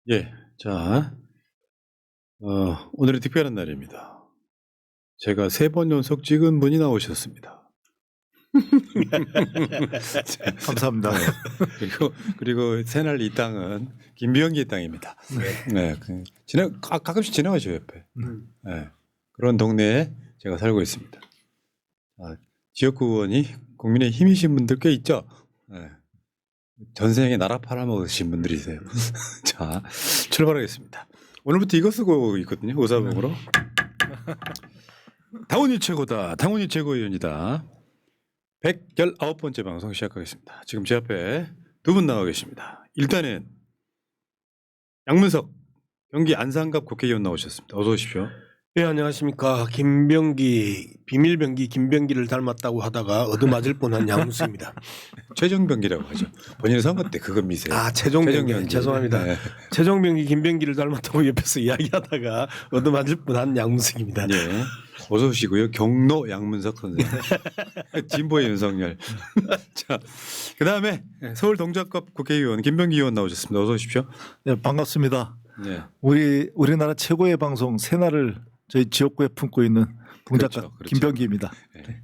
예, 자, 오늘은 특별한 날입니다. 제가 3번 연속 찍은 분이 나오셨습니다. 감사합니다. 네. 그리고 새날 이 땅은 김병기 땅입니다. 네, 가끔씩 지나가죠 옆에. 네, 그런 동네에 제가 살고 있습니다. 지역구 의원이 국민의 힘이신 분들 꽤 있죠. 네. 전생에 나라 팔아먹으신 분들이세요. 자, 출발하겠습니다. 오늘부터 이거 쓰고 있거든요. 오사봉으로. 당원이 최고다. 당원이 최고위원이다. 119번째 방송 시작하겠습니다. 지금 제 앞에 두 분 나와 계십니다. 일단은 양문석 경기 안산갑 국회의원 나오셨습니다. 어서 오십시오. 네, 안녕하십니까. 비밀병기 김병기를 닮았다고 하다가 얻어맞을 뻔한 양문수입니다. 최종병기라고 하죠. 본인의 선거 때 그거 미세요. 최종병기. 죄송합니다. 네. 최종병기 김병기를 닮았다고 옆에서 이야기하다가 얻어맞을 뻔한 양문석입니다. 네. 어서 오시고요. 경로 양문석 선생님. 진보의 윤석열. 자, 그다음에 서울 동작갑 국회의원 김병기 의원 나오셨습니다. 어서 오십시오. 네, 반갑습니다. 네. 우리나라 최고의 방송 새날을 저희 지역구에 품고 있는 동작가 그렇죠. 김병기입니다. 네.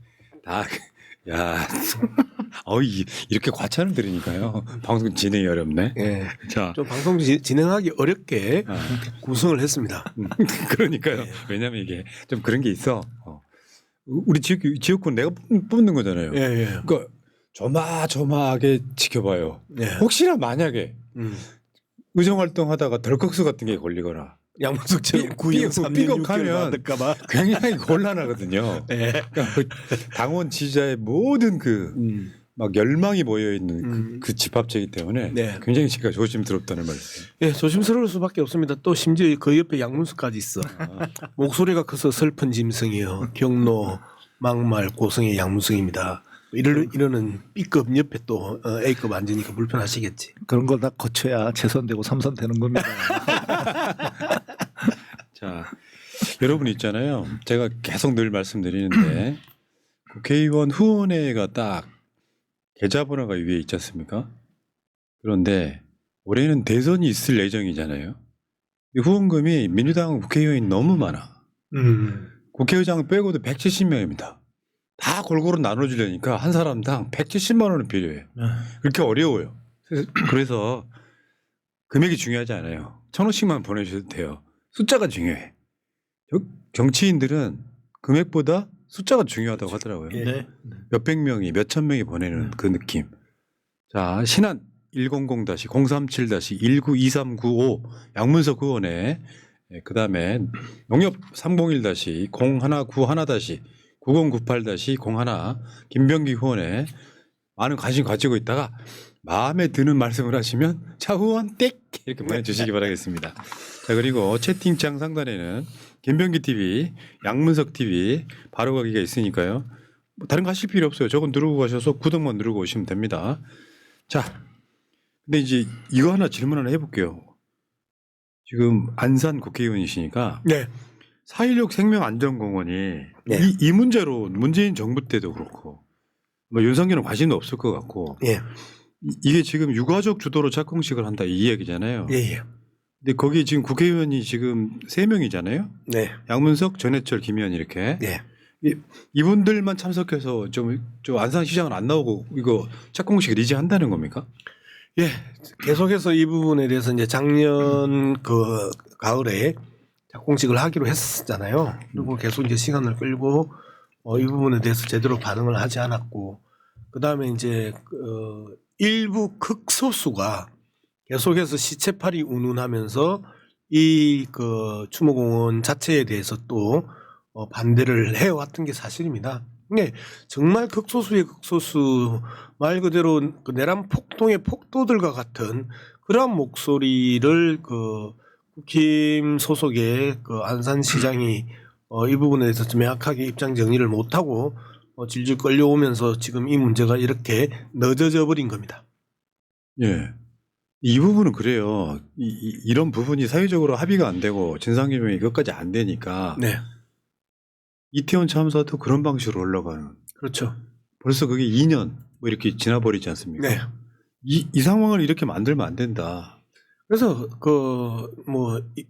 야, 이렇게 과찬을 들으니까요. 방송 진행이 어렵네. 네. 자, 좀 방송 진행하기 어렵게 구성을 했습니다. 그러니까요. 네. 왜냐하면 이게 좀 그런 게 있어. 우리 지역군 내가 뽑는 거잖아요. 예, 예. 그러니까 조마조마하게 지켜봐요. 네. 혹시나 만약에 의정활동하다가 덜컥수 같은 게 걸리거나 양문석처럼 구형 3년 삐걱하면 6개월 받을까봐. 굉장히 곤란하거든요. 네. 그러니까 그 당원 지지자의 모든 막 열망이 모여 있는 그 집합체이기 때문에 네. 굉장히 제가 조심스럽다는 말씀. 예, 조심스러울 수밖에 없습니다. 또 심지어 그 옆에 양문수까지 있어. 목소리가 커서 슬픈 짐승이요. 경로, 막말, 고성의 양문승입니다. 이러는 B급 옆에 또 A급 앉으니까 불편하시겠지. 그런 걸 다 거쳐야 재선되고 삼선되는 겁니다. 자, 여러분 있잖아요. 제가 계속 늘 말씀드리는데 국회의원 후원회가 딱 계좌번호가 위에 있지 않습니까? 그런데 올해는 대선이 있을 예정이잖아요. 후원금이 민주당 국회의원이 너무 많아. 국회의장 빼고도 170명입니다. 다 골고루 나눠주려니까 한 사람당 170만 원은 필요해요. 그렇게 어려워요. 그래서 금액이 중요하지 않아요. 1,000원씩만 보내주셔도 돼요. 숫자가 중요해. 정치인들은 금액보다 숫자가 중요하다고 하더라고요. 네. 몇백 명이 몇천 명이 보내는 그 느낌. 자, 신한 100-037-192395 양문석 의원의 그다음에 농협 301-0191-9098-01 김병기 의원의 많은 관심 가지고 있다가 마음에 드는 말씀을 하시면 차후원 땡 이렇게 보내주시기 바라겠습니다. 자, 그리고 채팅창 상단에는 김병기 TV, 양문석 TV 바로 가기가 있으니까요. 뭐 다른 거 하실 필요 없어요. 저건 누르고 가셔서 구독만 누르고 오시면 됩니다. 자, 근데 이제 이거 하나 질문 하나 해볼게요. 지금 안산 국회의원이시니까 네. 4.16 생명안전공원이 네. 이 문제로 문재인 정부 때도 그렇고 뭐 윤석열은 관심도 없을 것 같고 예. 이게 지금 유가족 주도로 착공식을 한다 이 이야기잖아요. 예, 예. 근데 거기 지금 국회의원이 지금 3명이잖아요. 네. 양문석, 전해철, 김의원 이렇게. 네. 이분들만 참석해서 좀 안산시장은 안 나오고 이거 착공식을 이제 한다는 겁니까? 예. 계속해서 이 부분에 대해서 이제 작년 그 가을에 작공식을 하기로 했었잖아요. 그리고 계속 이제 시간을 끌고 이 부분에 대해서 제대로 반응을 하지 않았고 그다음에 이제 일부 극소수가 계속해서 시체팔이 운운하면서 이 그 추모공원 자체에 대해서 또 반대를 해왔던 게 사실입니다. 네, 정말 극소수의 극소수 말 그대로 그 내란 폭동의 폭도들과 같은 그러한 목소리를 그 국힘 소속의 그 안산시장이 이 부분에 대해서 좀 명확하게 입장 정리를 못하고 질질 끌려오면서 지금 이 문제가 이렇게 늦어져 버린 겁니다. 예. 이 부분은 그래요. 이런 부분이 사회적으로 합의가 안 되고 진상규명이 끝까지 안 되니까 네, 이태원 참사도 그런 방식으로 올라가는. 그렇죠. 벌써 그게 2년 뭐 이렇게 지나버리지 않습니까? 네. 이 상황을 이렇게 만들면 안 된다. 그래서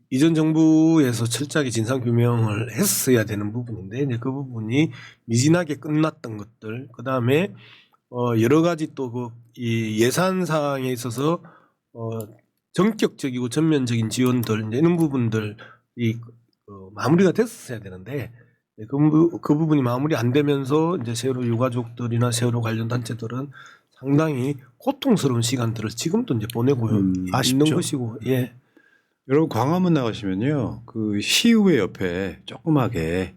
이전 정부에서 철저하게 진상 규명을 했어야 되는 부분인데 이제 그 부분이 미진하게 끝났던 것들, 그 다음에 여러 가지 또 이 예산 사항에 있어서 전격적이고 전면적인 지원들 이제 이런 부분들이 마무리가 됐어야 되는데 그 부분이 마무리 안 되면서 이제 세월호 유가족들이나 세월호 관련 단체들은 상당히 고통스러운 시간들을 지금도 이제 보내고 있는 아쉽죠. 것이고, 예. 여러분 광화문 나가시면요, 그 시의회 옆에 조그맣게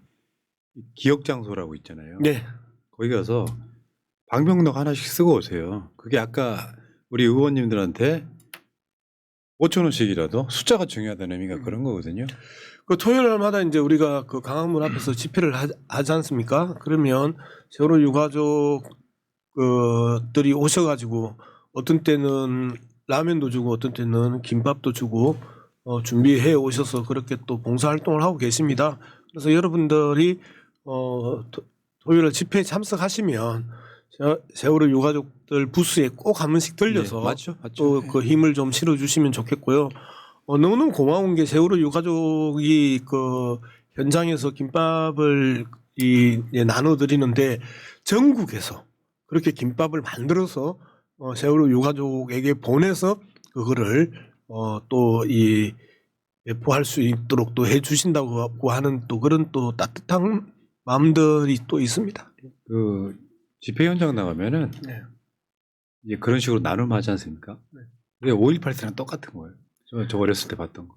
기억 장소라고 있잖아요. 네. 거기 가서 방명록 하나씩 쓰고 오세요. 그게 아까 우리 의원님들한테 5천 원씩이라도 숫자가 중요하다는 의미가 그런 거거든요. 그 토요일 날마다 이제 우리가 그 강화문 앞에서 집회를 하지 않습니까? 그러면 세월호 유가족들이 오셔가지고 어떤 때는 라면도 주고 어떤 때는 김밥도 주고 준비해 오셔서 그렇게 또 봉사활동을 하고 계십니다. 그래서 여러분들이 토요일 집회에 참석하시면 세월호 유가족들 부스에 꼭 한 번씩 들려서 네, 맞죠. 또 그 힘을 좀 실어주시면 좋겠고요. 너무너무 고마운 게 세월호 유가족이 그 현장에서 김밥을 나눠드리는데 전국에서 그렇게 김밥을 만들어서 세월호 유가족에게 보내서 그거를 또 배포할 수 있도록 또 해주신다고 하는 또 그런 또 따뜻한 마음들이 또 있습니다. 그 집회 현장 나가면은 네. 이제 그런 식으로 나눔하지 않습니까? 네. 그게 5.18 때랑 똑같은 거예요. 저 어렸을 때 봤던 거.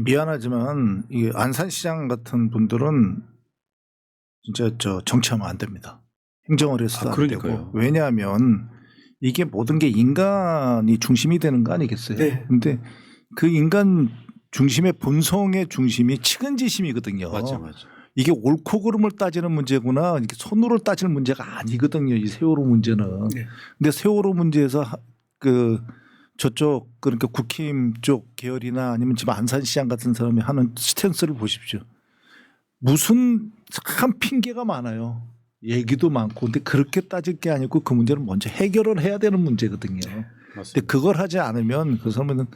미안하지만 이 안산시장 같은 분들은 진짜 정치하면 안 됩니다. 행정을 해서도 안 그러니까요. 되고. 왜냐하면 이게 모든 게 인간이 중심이 되는 거 아니겠어요? 네. 근데 그 인간 중심의 본성의 중심이 측은지심이거든요. 맞아. 이게 옳고 그름을 따지는 문제구나. 이렇게 손으로 따지는 문제가 아니거든요. 이 세월호 문제는. 네. 근데 세월호 문제에서 저쪽 그러니까 국힘 쪽 계열이나 아니면 지금 안산시장 같은 사람이 하는 스탠스를 보십시오. 무슨 참 핑계가 많아요. 얘기도 많고. 근데 그렇게 따질 게 아니고 그 문제는 먼저 해결을 해야 되는 문제거든요. 근데 맞습니다. 그걸 하지 않으면 그 사람은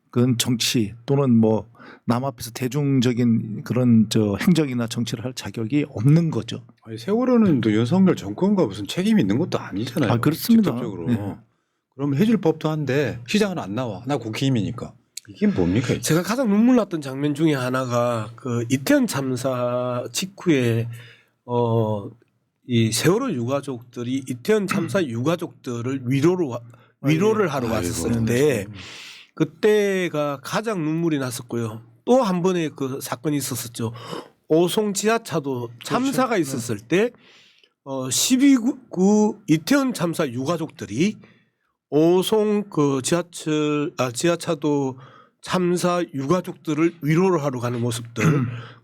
그건 정치 또는 뭐 남 앞에서 대중적인 그런 행정이나 정치를 할 자격이 없는 거죠. 아니, 세월호는 또 윤석열 정권과 무슨 책임이 있는 것도 아니잖아요. 아, 그렇습니다. 직접적으로. 네. 그럼 해줄 법도 한데 시장은 안 나와. 나 국힘이니까. 이게 뭡니까? 이게? 제가 가장 눈물 났던 장면 중에 하나가 그 이태원 참사 직후에 이 세월호 유가족들이 이태원 참사 유가족들을 위로를 하러 아이고, 왔었는데 그때가 가장 눈물이 났었고요. 또 한 번의 그 사건이 있었었죠. 오송 지하차도 참사가 있었을 때 12구 이태원 참사 유가족들이 오송 그 지하차도 참사 유가족들을 위로를 하러 가는 모습들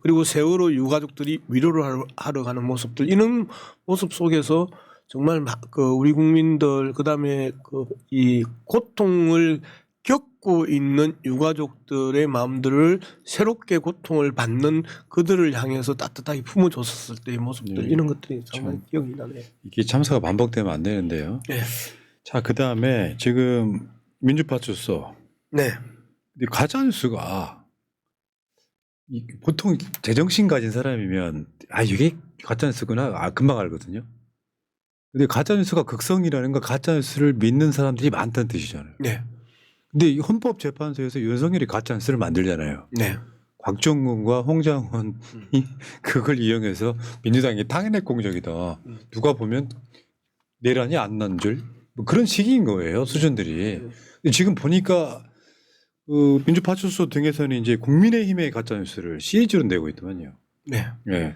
그리고 세월호 유가족들이 위로를 하러 가는 모습들 이런 모습 속에서 정말 그 우리 국민들 그다음에 이 고통을 겪고 있는 유가족들의 마음들을 새롭게 고통을 받는 그들을 향해서 따뜻하게 품어줬었을 때의 모습들 네. 이런 것들이 정말 기억이 나네요. 이게 참사가 반복되면 안 되는데요. 네. 자, 그 다음에 지금 민주파출소. 네. 근데 가짜뉴스가 보통 제정신 가진 사람이면 이게 가짜뉴스구나 금방 알거든요. 근데 가짜뉴스가 극성이라는 건 가짜뉴스를 믿는 사람들이 많다는 뜻이잖아요. 네. 근데 이 헌법재판소에서 윤석열이 가짜뉴스를 만들잖아요. 네. 곽종근과 홍장원이 그걸 이용해서 민주당이 당연히 공적이다. 누가 보면 내란이 안 난 줄 뭐 그런 식인 거예요. 수준들이. 근데 지금 보니까 민주파출소 등에서는 이제 국민의힘의 가짜뉴스를 시리즈로 내고 있더만요. 네. 예.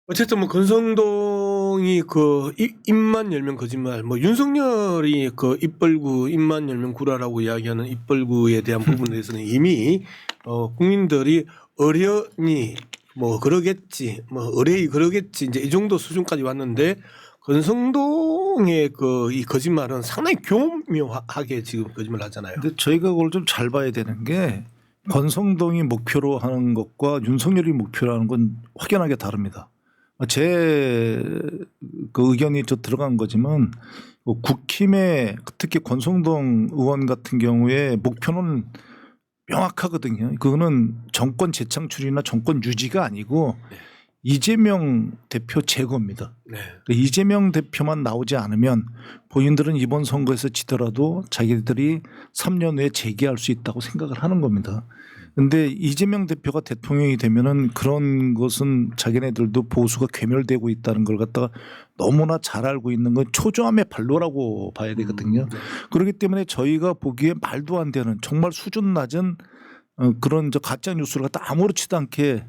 어쨌든 뭐 권성동이 그 입만 열면 거짓말, 뭐 윤석열이 그 입 벌구 입만 열면 구라라고 이야기하는 입 벌구에 대한 부분에 대해서는 이미 국민들이 어련히 뭐 그러겠지, 뭐 의뢰이 그러겠지 이제 이 정도 수준까지 왔는데 권성동의 이 거짓말은 상당히 교묘하게 지금 거짓말하잖아요. 근데 저희가 그걸 좀 잘 봐야 되는 게 권성동이 목표로 하는 것과 윤석열이 목표로 하는 건 확연하게 다릅니다. 제 그 의견이 들어간 거지만 국힘의 특히 권성동 의원 같은 경우에 목표는 명확하거든요. 그거는 정권 재창출이나 정권 유지가 아니고 네. 이재명 대표 제거입니다. 네. 이재명 대표만 나오지 않으면 본인들은 이번 선거에서 지더라도 자기들이 3년 후에 재기할 수 있다고 생각을 하는 겁니다. 근데 이재명 대표가 대통령이 되면은 그런 것은 자기네들도 보수가 괴멸되고 있다는 걸 갖다가 너무나 잘 알고 있는 건 초조함의 발로라고 봐야 되거든요. 그렇기 때문에 저희가 보기에 말도 안 되는 정말 수준 낮은 그런 가짜 뉴스를 갖다 아무렇지도 않게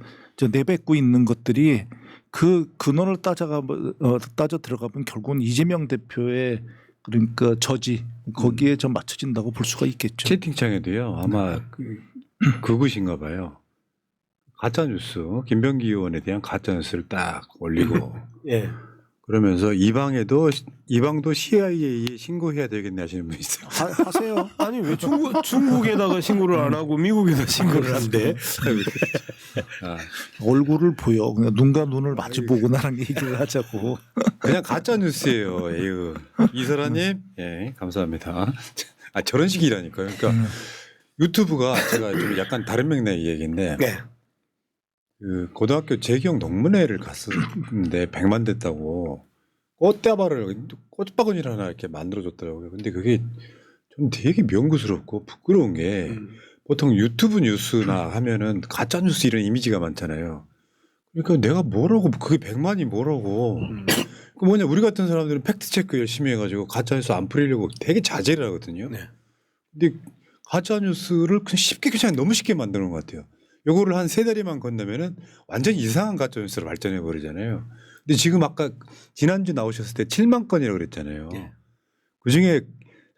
내뱉고 있는 것들이 그 근원을 따져 들어가면 결국은 이재명 대표의 그러니까 저지 거기에 좀 맞춰진다고 볼 수가 있겠죠. 채팅창에도요. 아마 그것인가 봐요. 가짜 뉴스 김병기 의원에 대한 가짜 뉴스를 딱 올리고 예. 그러면서 이 방도 CIA에 신고해야 되겠네 하시는 분이 있어요. 하세요. 아니 왜 중국에다가 신고를 안 하고 미국에다 신고를 한대? 아, 얼굴을 보여. 그냥 눈과 눈을 마주보고 나랑 얘기를 하자고. 그냥 가짜 뉴스예요. 에휴. 이설아님, 예, 감사합니다. 아 저런 식이라니까요. 그러니까 유튜브가 제가 좀 약간 다른 맥락의 얘기인데 네. 그 고등학교 재경 동문회를 갔었는데 100만 됐다고 꽃바구니를 하나 이렇게 만들어줬더라고요. 근데 그게 좀 되게 명구스럽고 부끄러운 게 보통 유튜브 뉴스나 하면은 가짜 뉴스 이런 이미지가 많잖아요. 그러니까 내가 뭐라고 그게 100만이 뭐라고 그 뭐냐 우리 같은 사람들은 팩트 체크 열심히 해가지고 가짜 뉴스 안 풀리려고 되게 자제를 하거든요. 네. 근데 가짜 뉴스를 그냥 쉽게 그냥 너무 쉽게 만드는 것 같아요. 요거를 한 3다리만 건너면은 완전 이상한 가짜 뉴스로 발전해 버리잖아요. 근데 지금 아까 지난주 나오셨을 때 7만 건이라고 그랬잖아요. 네. 그 중에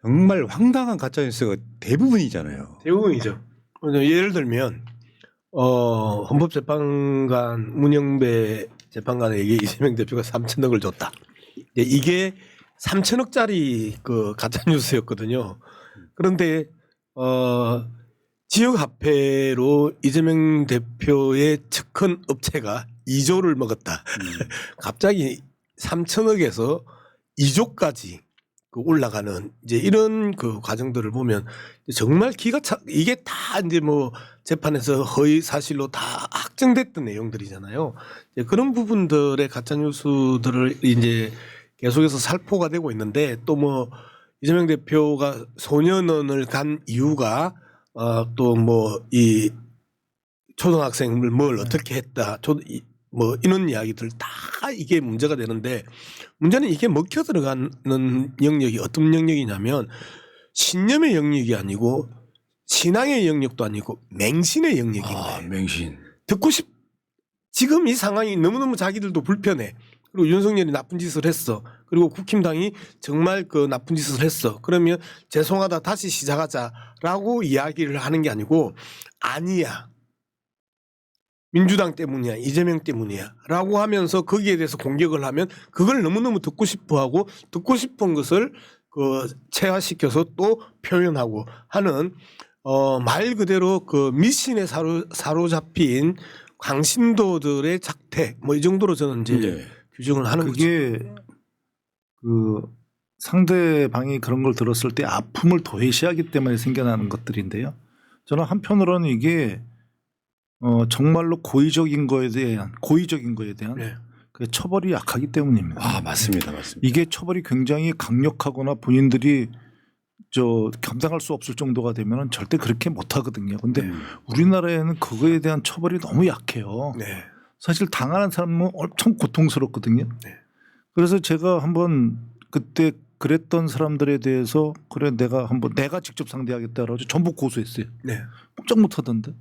정말 황당한 가짜 뉴스가 대부분이잖아요. 대부분이죠. 예를 들면 헌법재판관 문영배 재판관에게 이재명 대표가 3천억을 줬다. 이게 3천억짜리 그 가짜 뉴스였거든요. 그런데 지역 화폐로 이재명 대표의 측근 업체가 2조를 먹었다. 갑자기 3천억에서 2조까지 그 올라가는 이제 이런 그 과정들을 보면 정말 기가 차 이게 다 이제 뭐 재판에서 허위 사실로 다 확정됐던 내용들이잖아요. 이제 그런 부분들의 가짜 뉴스들을 이제 계속해서 살포가 되고 있는데 또 뭐 이재명 대표가 소년원을 간 이유가 또 뭐 이 초등학생을 뭘 어떻게 했다. 뭐 이런 이야기들 다 이게 문제가 되는데 문제는 이게 먹혀 들어가는 영역이 어떤 영역이냐면 신념의 영역이 아니고 신앙의 영역도 아니고 맹신의 영역인 거예요. 아, 맹신. 지금 이 상황이 너무너무 자기들도 불편해. 그리고 윤석열이 나쁜 짓을 했어. 그리고 국힘당이 정말 그 나쁜 짓을 했어. 그러면 죄송하다 다시 시작하자라고 이야기를 하는 게 아니고 아니야. 민주당 때문이야. 이재명 때문이야. 라고 하면서 거기에 대해서 공격을 하면 그걸 너무너무 듣고 싶어 하고 듣고 싶은 것을 그 체화시켜서 또 표현하고 하는 말 그대로 그 미신에 사로잡힌 광신도들의 작태 뭐 이 정도로 저는 이제 네. 규정을 하는 거죠. 그게 그 상대방이 그런 걸 들었을 때 아픔을 도외시하기 때문에 생겨나는 것들인데요. 저는 한편으로는 이게 정말로 고의적인 거에 대한 네. 그 처벌이 약하기 때문입니다. 아 맞습니다, 맞습니다. 이게 처벌이 굉장히 강력하거나 본인들이 감당할 수 없을 정도가 되면은 절대 그렇게 못 하거든요. 근데 우리나라에는 그거에 대한 처벌이 너무 약해요. 네. 사실 당하는 사람은 엄청 고통스럽거든요. 네. 그래서 제가 한번 그때 그랬던 사람들에 대해서 그래 내가 직접 상대하겠다라고 전부 고소했어요. 네. 꼼짝 못 하던데.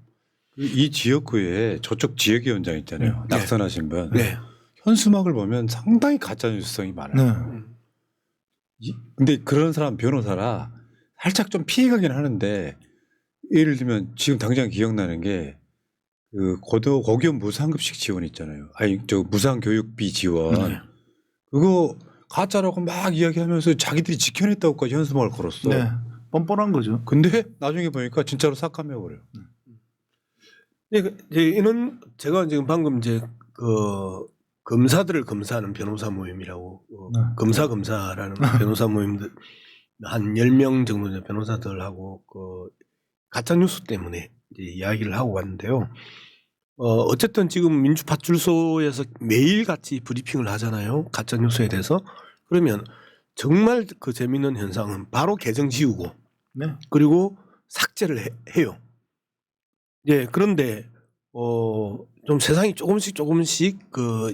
이 지역구에 저쪽 지역위원장 있잖아요. 네. 낙선하신 분. 네. 현수막을 보면 상당히 가짜 뉴스성이 많아요. 네. 근데 그런 사람 변호사라 살짝 좀 피해가긴 하는데 예를 들면 지금 당장 기억나는 게 그 고교 무상급식 지원 있잖아요. 아니 저 무상교육비 지원 네. 그거 가짜라고 막 이야기하면서 자기들이 지켜냈다고까지 현수막을 걸었어. 네. 뻔뻔한 거죠. 근데 나중에 보니까 진짜로 삭감해버려요. 이제 이런 제가 지금 방금 이제 그 검사들을 검사하는 변호사 모임이라고 네. 검사라는 변호사 모임들 한 10명 정도 되는 변호사들하고 그 가짜 뉴스 때문에 이제 이야기를 하고 왔는데요. 어쨌든 지금 민주파출소에서 매일같이 브리핑을 하잖아요. 가짜 뉴스에 대해서. 그러면 정말 그 재미있는 현상은 바로 계정 지우고 네. 그리고 삭제를 해요. 예, 그런데 좀 세상이 조금씩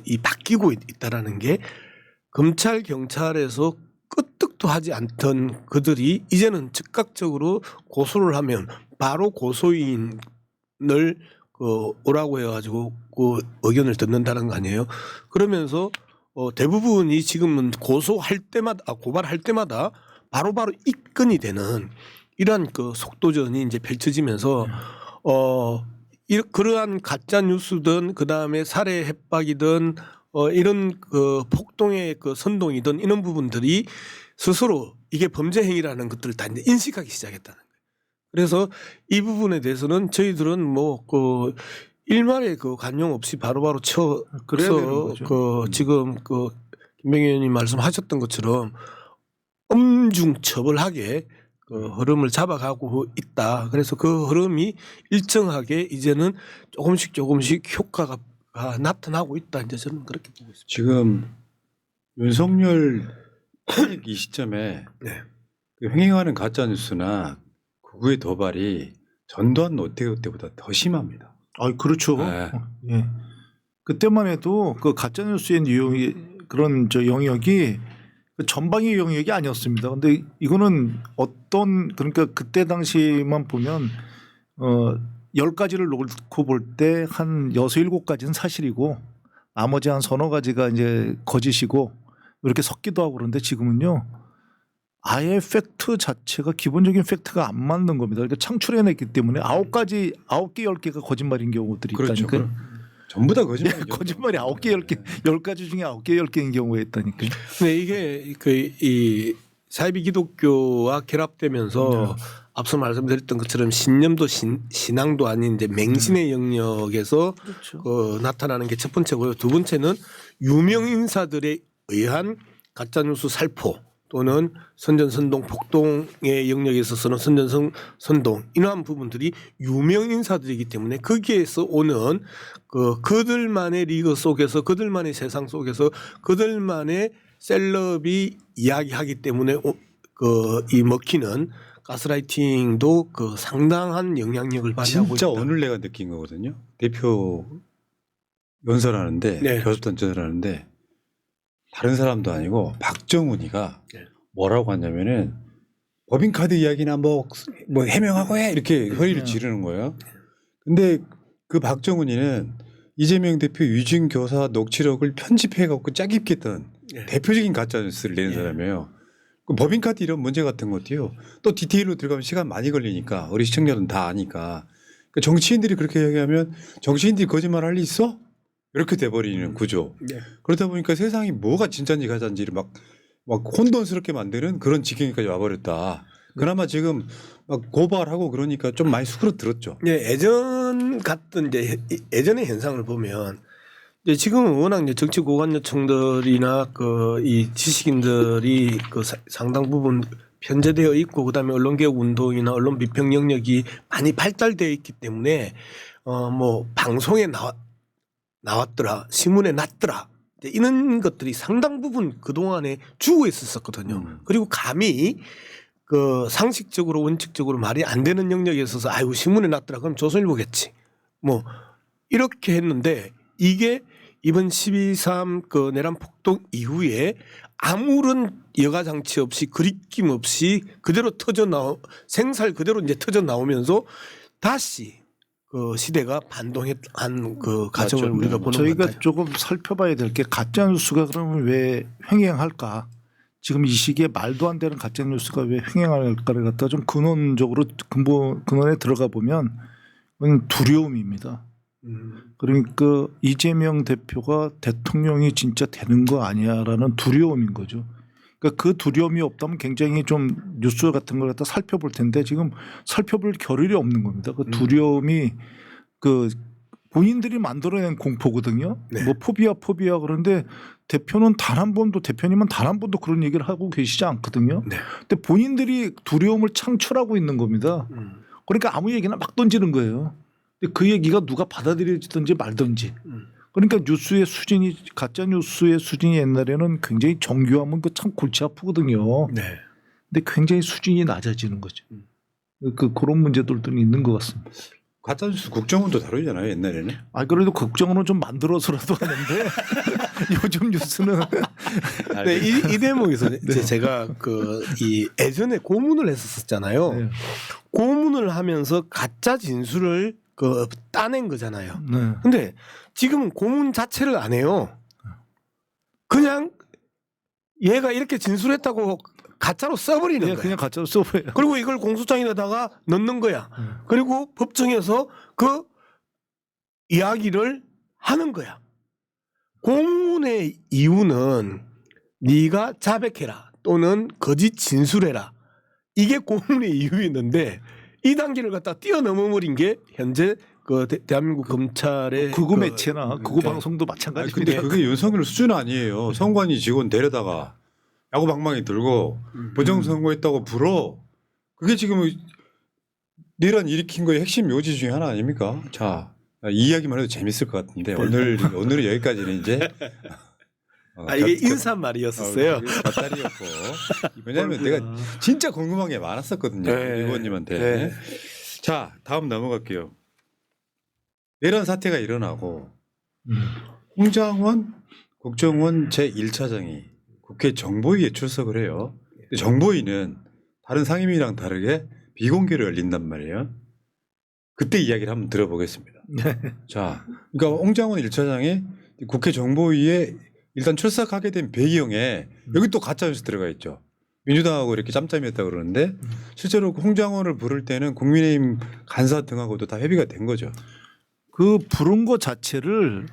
이 바뀌고 있다라는 게 검찰 경찰에서 끄떡도 하지 않던 그들이 이제는 즉각적으로 고소를 하면 바로 고소인을 오라고 해가지고 그 의견을 듣는다는 거 아니에요. 그러면서 대부분이 지금은 고소할 때마다 고발할 때마다 바로바로 입건이 되는 이러한 그 속도전이 이제 펼쳐지면서 그러한 가짜 뉴스든 그 다음에 살해 협박이든 이런 그 폭동의 그 선동이든 이런 부분들이 스스로 이게 범죄 행위라는 것들을 다 이제 인식하기 시작했다는 거예요. 그래서 이 부분에 대해서는 저희들은 뭐 그 일말의 그 관용 없이 바로바로 그래야 되는 쳐서 거죠. 그 지금 그 김병현 의원님 말씀하셨던 것처럼 엄중 처벌하게 그 흐름을 잡아가고 있다. 그래서 그 흐름이 일정하게 이제는 조금씩 효과가 나타나고 있다. 이제 저는 그렇게 보고 있습니다. 지금 윤석열 이 시점에 네. 그 횡행하는 가짜 뉴스나 극우의 도발이 전두환 노태우 때보다 더 심합니다. 그렇죠. 네. 예. 그때만 해도 그 가짜 뉴스의 유형이 그런 영역이 그 전방의 영역이 아니었습니다. 근데 이거는 그러니까 그때 당시만 보면 10가지를 놓고 볼 때 한 6, 7가지는 사실이고 나머지 한 서너 가지가 이제 거짓이고 이렇게 섞기도 하고 그런데 지금은요. 아예 팩트 자체가 기본적인 팩트가 안 맞는 겁니다. 그러니까 창출해냈기 때문에 9개, 10개가 거짓말인 경우들이 그렇죠. 있다니까. 전부 다 거짓말이죠. 거짓말이 9개, 10개, 10가지 중에 9개, 10개인 경우가 있다니까. 근데 이게 이 사이비 기독교와 결합되면서 앞서 말씀드렸던 것처럼 신념도 신앙도 아닌 이제 맹신의 영역에서 그렇죠. 나타나는 게 첫 번째고요. 두 번째는 유명 인사들에 의한 가짜뉴스 살포 또는 선전선동 폭동의 영역에 있어서는 선전선동 이러한 부분들이 유명 인사들이기 때문에 거기에서 오는 그들만의 리그 속에서 그들만의 세상 속에서 그들만의 셀럽이 이야기하기 때문에 이 먹히는 가스라이팅도 그 상당한 영향력을 발휘하고 진짜 있다. 오늘 내가 느낀 거거든요. 대표 연설하는데 네. 교섭단체를 다른 사람도 아니고 박정훈이가 네. 뭐라고 하냐면은 법인카드 이야기나 뭐 해명하고 해 이렇게 허리를 지르는 거예요. 근데 그 박정훈이는 이재명 대표 유진교사 녹취록을 편집해 갖고 짜깁게 했던 네. 대표적인 가짜 뉴스를 내는 사람이에요. 그 법인카드 이런 문제 같은 것도요. 또 디테일로 들어가면 시간 많이 걸리니까 우리 시청자들은 다 아니까 그 정치인들이 그렇게 얘기하면 정치인들이 거짓말 할 리 있어? 이렇게 돼버리는 구조. 네. 그러다 보니까 세상이 뭐가 진짜인지 가짜인지를 막 혼돈스럽게 만드는 그런 지경까지 와버렸다. 그나마 지금 막 고발하고 그러니까 좀 많이 수그러들었죠. 네, 예전의 현상을 보면 이제 지금은 워낙 이제 정치 고관 요청들이나 이 지식인들이 상당 부분 편제되어 있고 그다음에 언론개혁 운동이나 언론 비평 영역이 많이 발달되어 있기 때문에 뭐 방송에 나왔더라, 신문에 났더라. 이런 것들이 상당 부분 그동안에 주고 있었거든요. 그리고 감히 상식적으로 원칙적으로 말이 안 되는 영역에 있어서 아이고 신문에 났더라 그럼 조선일보겠지. 뭐 이렇게 했는데 이게 이번 12.3 내란 폭동 이후에 아무런 여과 장치 없이 그리낌 없이 그대로 생살 그대로 이제 터져 나오면서 다시 시대가 반동한 과정을 맞죠. 우리가 보는 것 저희가 같아요. 조금 살펴봐야 될 게 가짜 뉴스가 그러면 왜 횡행할까? 지금 이 시기에 말도 안 되는 가짜 뉴스가 왜 횡행할까를 갖다 좀 근원적으로 근원에 들어가 보면 그건 두려움입니다. 그러니까 이재명 대표가 대통령이 진짜 되는 거 아니야라는 두려움인 거죠. 그러니까 그 두려움이 없다면 굉장히 좀 뉴스 같은 걸 갖다 살펴볼 텐데 지금 살펴볼 겨를이 없는 겁니다. 그 두려움이 본인들이 만들어낸 공포거든요. 네. 뭐 포비아 그런데 대표는 단 한 번도 대표님은 단 한 번도 그런 얘기를 하고 계시지 않거든요. 네. 근데 본인들이 두려움을 창출하고 있는 겁니다. 그러니까 아무 얘기나 막 던지는 거예요. 근데 그 얘기가 누가 받아들여지든지 말든지. 그러니까 뉴스의 수준이 가짜 뉴스의 수준이 옛날에는 굉장히 정교하면 그 참 골치 아프거든요. 네. 근데 굉장히 수준이 낮아지는 거죠. 그런 문제들도 있는 것 같습니다. 가짜뉴스 국정원도 다루잖아요 옛날에는. 아 그래도 국정원은 좀 만들어서라도 하는데 요즘 뉴스는 네, 이 대목에서 이제 제가 이 예전에 고문을 했었잖아요. 네. 고문을 하면서 가짜 진술을 따낸 거잖아요. 네. 근데 지금은 고문 자체를 안 해요. 그냥 얘가 이렇게 진술했다고 가짜로 써버리는 거야. 그냥 가짜로 써버려요. 그리고 이걸 공소장에다가 넣는 거야. 그리고 법정에서 그 이야기를 하는 거야. 고문의 이유는 네가 자백해라 또는 거짓 진술해라. 이게 고문의 이유였는데 이 단계를 갖다 뛰어넘어 버린 게 현재 대한민국 검찰의 극우 매체나 극우 네. 방송도 아니, 마찬가지입니다. 근데 그게 윤석열 수준 아니에요. 성관이 직원 데려다가 야구 방망이 들고 부정선거했다고 불어. 그게 지금 내란 일으킨 거의 핵심 요지 중에 하나 아닙니까? 자, 이 이야기만 해도 재밌을 것 같은데 오늘은 여기까지는 이제 이게 인사말이었었어요. 곁다리였고 왜냐하면 내가 진짜 궁금한 게 많았었거든요. 네. 의원님한테. 네. 자, 다음 넘어갈게요. 내란 사태가 일어나고 홍장원 국정원 제1차장이 국회 정보위에 출석을 해요. 근데 정보위는 다른 상임위랑 다르게 비공개로 열린단 말이에요. 그때 이야기를 한번 들어보겠습니다. 자, 그러니까 홍장원 1차장이 국회 정보위에 일단 출석하게 된 배경에 여기 또 가짜뉴스 들어가 있죠. 민주당하고 이렇게 짬짬이했다 그러는데 실제로 홍장원을 부를 때는 국민의힘 간사 등하고도 다 협의가 된 거죠. 그 부른 거 자체를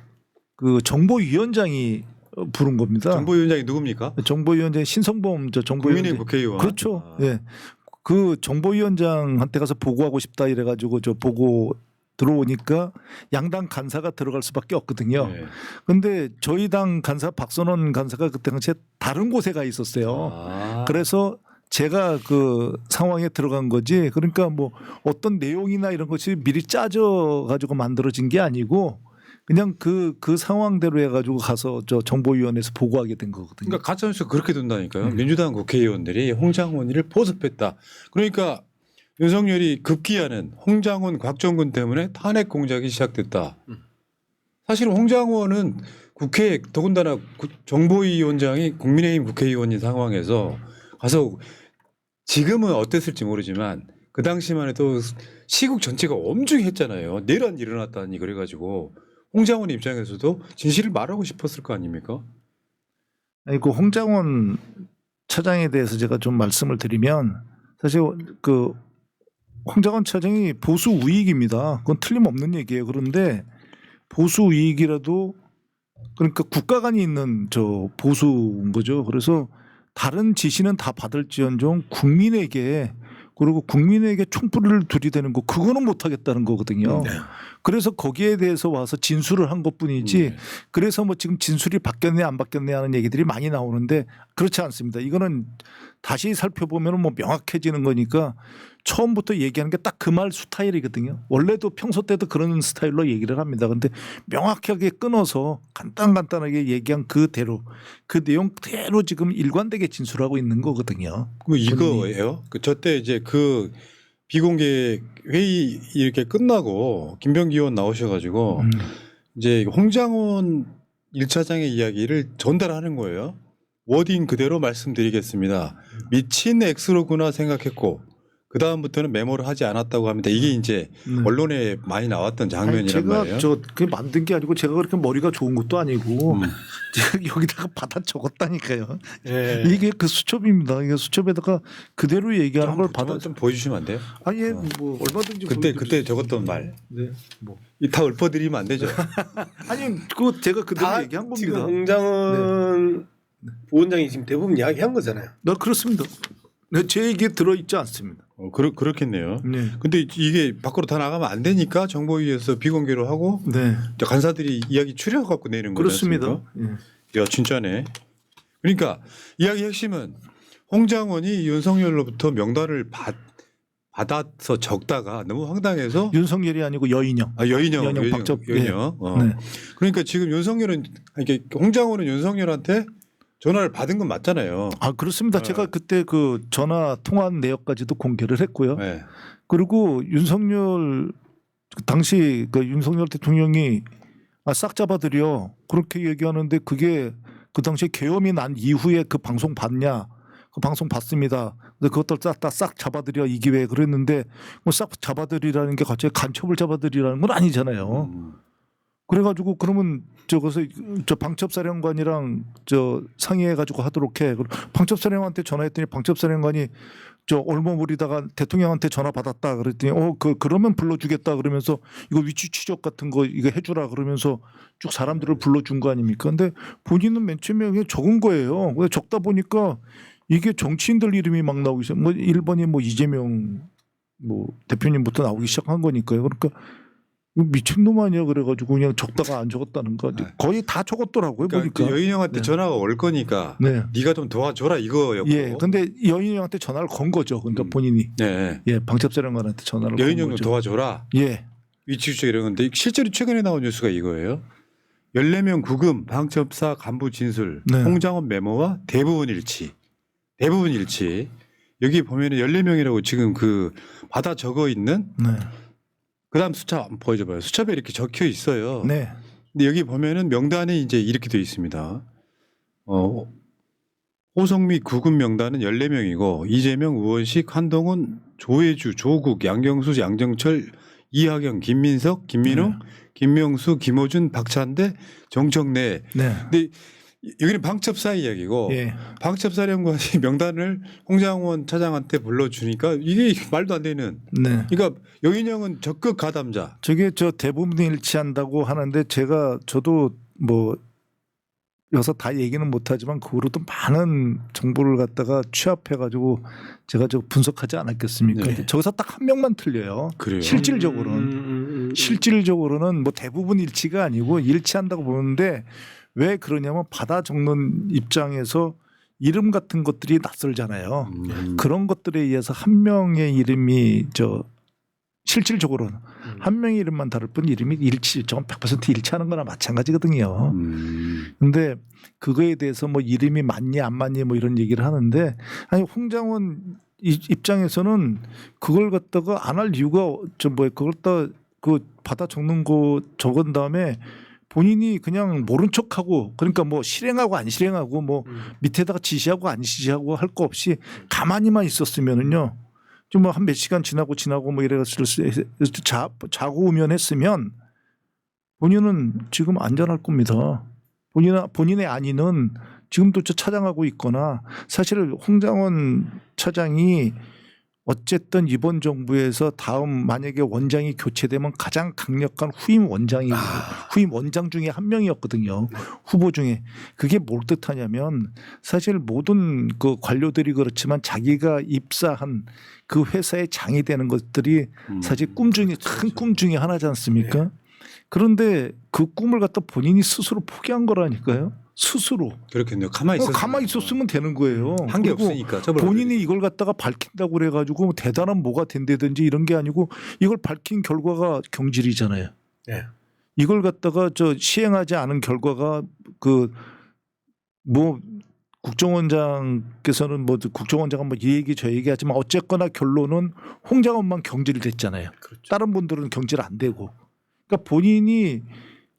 그 정보위원장이 부른 겁니다. 정보위원장이 누굽니까? 정보위원장 신성범 국민의힘 정보위원장. 국회의원. 그렇죠. 아. 예. 그 정보위원장한테 가서 보고하고 싶다 이래가지고 보고 들어오니까 양당 간사가 들어갈 수밖에 없거든요. 네. 근데 저희 당 간사 박선원 간사가 그때 당시에 다른 곳에 가 있었어요. 아. 그래서 제가 그 상황에 들어간 거지. 그러니까 뭐 어떤 내용이나 이런 것이 미리 짜져 가지고 만들어진 게 아니고 그냥 그 상황대로 해가지고 가서 저 정보위원회에서 보고하게 된 거거든요. 그러니까 가짜뉴스 그렇게 된다니까요. 민주당 국회의원들이 홍장원이를 포섭했다. 그러니까 윤석열이 급기야는 홍장원, 곽정근 때문에 탄핵 공작이 시작됐다. 사실 홍장원은 국회 더군다나 정보위원장이 국민의힘 국회의원인 상황에서 가서 지금은 어땠을지 모르지만 그 당시만 해도 시국 전체가 엄중했잖아요. 내란 일어났다니 그래가지고 홍장원 입장에서도 진실을 말하고 싶었을 거 아닙니까? 아니 그 홍장원 차장에 대해서 제가 좀 말씀을 드리면 사실 그 홍장원 차장이 보수 우익입니다. 그건 틀림없는 얘기예요. 그런데 보수 우익이라도 그러니까 국가관이 있는 저 보수인 거죠. 그래서 다른 지시는 다 받을지언정 국민에게 그리고 국민에게 총불을 들이대는 거 그거는 못하겠다는 거거든요. 네. 그래서 거기에 대해서 와서 진술을 한 것뿐이지 그래서 뭐 지금 진술이 바뀌었네 안 바뀌었네 하는 얘기들이 많이 나오는데 그렇지 않습니다. 이거는 다시 살펴보면 뭐 명확해지는 거니까 처음부터 얘기하는 게 딱 그 말 스타일이거든요. 원래도 평소 때도 그런 스타일로 얘기를 합니다. 근데 명확하게 끊어서 간단하게 얘기한 그대로 그 내용 그대로 지금 일관되게 진술하고 있는 거거든요. 그럼 이거예요? 저때 이제 그 비공개 회의 이렇게 끝나고 김병기 의원 나오셔가지고 이제 홍장원 1차장의 이야기를 전달하는 거예요. 워딩 그대로 말씀드리겠습니다. 미친 X로구나 생각했고 그 다음부터는 메모를 하지 않았다고 합니다. 이게 이제 언론에 많이 나왔던 장면이란 제가 말이에요. 그게 만든 게 아니고 제가 그렇게 머리가 좋은 것도 아니고 제가 여기다가 받아 적었다니까요. 네. 이게 그 수첩입니다. 이게 수첩에다가 그대로 얘기하는 걸 받아. 좀 보여주시면 안 돼요? 아예 뭐 얼마든지 그때 적었던 말. 네. 뭐. 이 다 읊어드리면 안 되죠. 아니 그거 제가 그대로 다 얘기한 지금 겁니다. 홍장원 부원장이 지금 대부분 이야기한 거잖아요. 네 그렇습니다. 네, 제 얘기에 들어 있지 않습니다. 그렇겠네요. 네. 근데 이게 밖으로 다 나가면 안 되니까 정보위에서 비공개로 하고 네. 이제 간사들이 이야기 추려 갖고 내는 거죠. 그렇습니다. 예. 야 진짜네. 그러니까 이야기 핵심은 홍장원이 윤석열로부터 명단을 받아서 적다가 너무 황당해서 윤석열이 아니고 여인영. 여인영 박적. 여인영. 네. 그러니까 지금 윤석열은 이게 홍장원은 윤석열한테 전화를 받은 건 맞잖아요. 아 그렇습니다. 제가 그때 그 전화 통화한 내역까지도 공개를 했고요. 네. 그리고 윤석열 당시 그 윤석열 대통령이 싹 잡아들여 그렇게 얘기하는데 그게 그 당시에 계엄이 난 이후에 그 방송 봤냐? 그 방송 봤습니다. 근데 그것들 싹 잡아들여 이 기회에 그랬는데 뭐 싹 잡아들이라는 게 갑자기 간첩을 잡아들이라는 건 아니잖아요. 그래가지고 그러면 저것을 저 방첩사령관이랑 저 상의해가지고 하도록 해. 방첩사령관한테 전화했더니 방첩사령관이 저 얼버무리다가 대통령한테 전화 받았다 그랬더니 그러면 불러주겠다 그러면서 이거 위치 추적 같은 거 이거 해주라 그러면서 쭉 사람들을 불러준 거 아닙니까? 근데 본인은 맨 처음에 그냥 적은 거예요. 근데 적다 보니까 이게 정치인들 이름이 막 나오기 시작. 뭐 1번이 뭐 이재명 뭐 대표님부터 나오기 시작한 거니까요. 그러니까 미친놈 아니야 그래가지고 그냥 적다가 안 적었다는 거 거의 다 적었더라고요. 그러니까 보니까. 여인영한테 네. 전화가 올 거니까 네. 네가 좀 도와줘라 이거였고. 예. 근데 여인영한테 전화를 건 거죠. 그러니까 본인이. 네. 예. 방첩사령관한테 전화를 건 여인영 좀 거죠. 도와줘라. 예. 위치 추적 이런 건데 실제로 최근에 나온 뉴스가 이거예요. 14명 구금 방첩사 간부 진술 네. 홍장원 메모와 대부분 일치. 여기 보면은 14명이라고 지금 그 받아 적어 있는 네. 그다음 숫자 한번 보여줘봐요. 수첩에 이렇게 적혀 있어요. 네. 근데 여기 보면은 명단이 이제 이렇게 되어 있습니다. 호성미 구금 명단은 14명이고 이재명, 우원식, 한동훈, 조혜주, 조국, 양경수, 양정철, 이하경, 김민석, 김민호, 김명수, 김호준, 박찬대, 정청래. 네. 근데 여기는 방첩사 이야기고 예. 방첩사령관이 명단을 홍장원 차장한테 불러주니까 이게 말도 안 되는. 네. 그러니까 여인영은 적극 가담자. 저게 저 대부분 일치한다고 하는데 저도 뭐 여기서 다 얘기는 못하지만 그거로도 많은 정보를 갖다가 취합해가지고 제가 저 분석하지 않았겠습니까? 네. 근데 저기서 딱 한 명만 틀려요. 그래요. 실질적으로는 뭐 대부분 일치가 아니고 일치한다고 보는데 왜 그러냐면 받아 적는 입장에서 이름 같은 것들이 낯설잖아요. 그런 것들에 의해서 한 명의 이름이 실질적으로는 한 명의 이름만 다를 뿐 이름이 저건 100% 일치하는 거나 마찬가지거든요. 근데 그거에 대해서 뭐 이름이 맞니 안 맞니 뭐 이런 얘기를 하는데 아니 홍장원 입장에서는 그걸 갖다가 안 할 이유가 그걸 그 받아 적는 거 적은 다음에 본인이 그냥 모른 척하고 그러니까 뭐 실행하고 안 실행하고 뭐 밑에다가 지시하고 안 지시하고 할 거 없이 가만히만 있었으면은요. 좀 뭐 한 몇 시간 지나고 뭐 이래가지고 자고 오면 했으면 본인은 지금 안전할 겁니다. 본인의 안위는 지금도 차장하고 있거나 사실 홍장원 차장이 어쨌든 이번 정부에서 다음 만약에 원장이 교체되면 가장 강력한 후임 원장 중에 한 명이었거든요. 후보 중에. 그게 뭘 뜻하냐면 사실 모든 그 관료들이 그렇지만 자기가 입사한 그 회사의 장이 되는 것들이 사실 큰 꿈 중에 하나지 않습니까? 네. 그런데 그 꿈을 갖다 본인이 스스로 포기한 거라니까요. 스스로. 그렇겠네요. 가만히 있었으면 되는 거예요. 한 게 없으니까. 본인이 이걸 갖다가 밝힌다고 그래가지고 대단한 뭐가 된다든지 이런 게 아니고 이걸 밝힌 결과가 경질이잖아요. 네. 이걸 갖다가 시행하지 않은 결과가 국정원장께서는 국정원장은 이 얘기 저 얘기하지만 어쨌거나 결론은 홍장원만 경질됐잖아요. 그렇죠. 다른 분들은 경질 안 되고. 그러니까 본인이